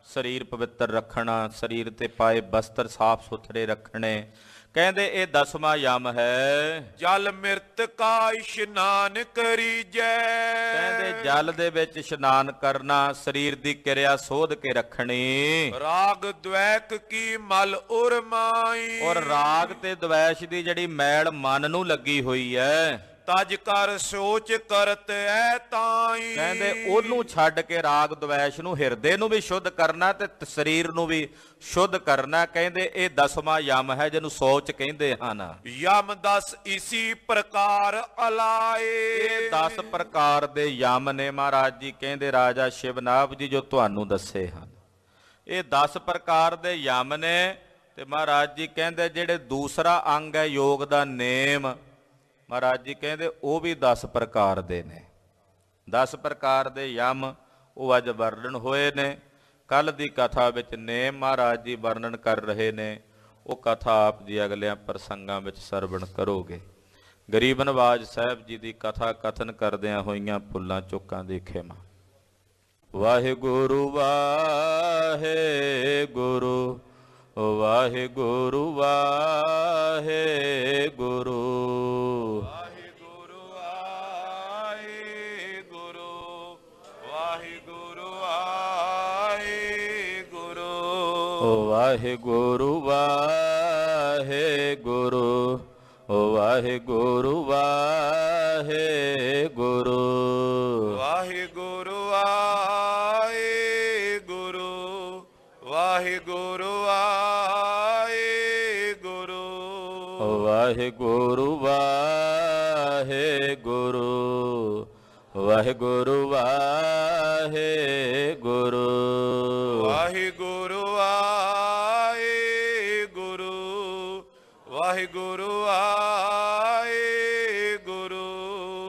ਸਰੀਰ ਪਵਿੱਤਰ ਰੱਖਣਾ, ਸਰੀਰ ਤੇ ਪਾਏ ਬਸਤਰ ਸਾਫ਼ ਸੁਥਰੇ ਰੱਖਣੇ। ਕਹਿੰਦੇ ਇਹ 10ਵਾਂ ਯਮ ਹੈ ਜਲ ਮਿਰਤ ਕਾ ਇਸ਼ਨਾਨ ਕਰੀਜੈ। ਕਹਿੰਦੇ ਜਲ ਦੇ ਵਿੱਚ ਇਸ਼ਨਾਨ ਕਰਨਾ, ਸਰੀਰ ਦੀ ਕਿਰਿਆ ਸੋਧ ਕੇ ਰੱਖਣੀ। ਰਾਗ ਦ્વੈਕ ਕੀ ਮਲ ਉਰਮਾਈ। ਔਰ ਰਾਗ ਤੇ ਦ્વੈਸ਼ ਦੀ ਜਿਹੜੀ ਮੈਲ ਮਨ ਨੂੰ ਲੱਗੀ ਹੋਈ ਹੈ, ਤਜ ਕਰ ਸੋਚ ਕਰਤ ਐ ਤਾਈ। ਕਹਿੰਦੇ ਉਹਨੂੰ ਛੱਡ ਕੇ ਰਾਗ ਦ્વੈਸ਼ ਨੂੰ, ਹਿਰਦੇ ਨੂੰ ਵੀ ਸ਼ੁੱਧ ਕਰਨਾ ਤੇ ਸਰੀਰ ਨੂੰ ਵੀ ਸ਼ੁੱਧ ਕਰਨਾ। ਕਹਿੰਦੇ ਇਹ 10ਵਾਂ ਯਮ ਹੈ ਜਿਹਨੂੰ ਸੋਚ ਕਹਿੰਦੇ ਹਨ। ਯਮ 10 ਇਸੀ ਪ੍ਰਕਾਰ ਅਲਾਏ। ਇਹ 10 ਪ੍ਰਕਾਰ ਦੇ ਯਮ ਨੇ ਮਹਾਰਾਜ ਜੀ ਕਹਿੰਦੇ ਰਾਜਾ ਸ਼ਿਵਨਾਭ ਜੀ ਜੋ ਤੁਹਾਨੂੰ ਦੱਸੇ ਹਨ। ਇਹ 10 ਪ੍ਰਕਾਰ ਦੇ ਯਮ ਨੇ। ਤੇ ਮਹਾਰਾਜ ਜੀ ਕਹਿੰਦੇ ਜਿਹੜੇ ਦੂਸਰਾ ਅੰਗ ਹੈ ਯੋਗ ਦਾ ਨੇਮ, ਮਹਾਰਾਜ ਜੀ ਕਹਿੰਦੇ ਉਹ ਵੀ 10 ਪ੍ਰਕਾਰ ਦੇ ਨੇ। 10 ਪ੍ਰਕਾਰ ਦੇ ਯਮ ਉਹ ਅੱਜ ਵਰਣਨ ਹੋਏ ਨੇ। ਕੱਲ ਦੀ ਕਥਾ ਵਿੱਚ ਨੇਮ ਮਹਾਰਾਜ ਜੀ ਵਰਣਨ ਕਰ ਰਹੇ ਨੇ। ਉਹ ਕਥਾ ਆਪ ਜੀ ਅਗਲਿਆਂ ਪ੍ਰਸੰਗਾਂ ਵਿੱਚ ਸਰਵਣ ਕਰੋਗੇ। ਗਰੀਬ ਨਵਾਜ ਸਾਹਿਬ ਜੀ ਦੀ ਕਥਾ ਕਥਨ ਕਰਦਿਆਂ ਹੋਈਆਂ ਭੁੱਲਾਂ ਚੁੱਕਾਂ ਦੀ ਖਿਮਾ। ਵਾਹਿਗੁਰੂ ਵਾਹਿਗੁਰੂ ਵਾਹਿਗੁਰੂ ਵਾਹਿਗੁਰੂ। ਵਾਹਿਗੁਰੂ ਵਾਹਿਗੁਰੂ ਵਾਹਿਗੁਰੂ ਵਾਹਿਗੁਰੂ ਵਾਹਿਗੁਰੂ ਵਾਹਿਗੁਰੂ ਵਾਹਿਗੁਰੂ ਵਾਹਿਗੁਰੂ ਵਾਹਿਗੁਰੂ ਵਾਹਿਗੁਰੂ ਵਾਹਿਗੁਰੂ ਵਾਹਿਗੁਰੂ ਵਾਹਿਗੁਰੂ ਵਾਹਿਗੁਰੂ ਵਾਹਿਗੁਰੂ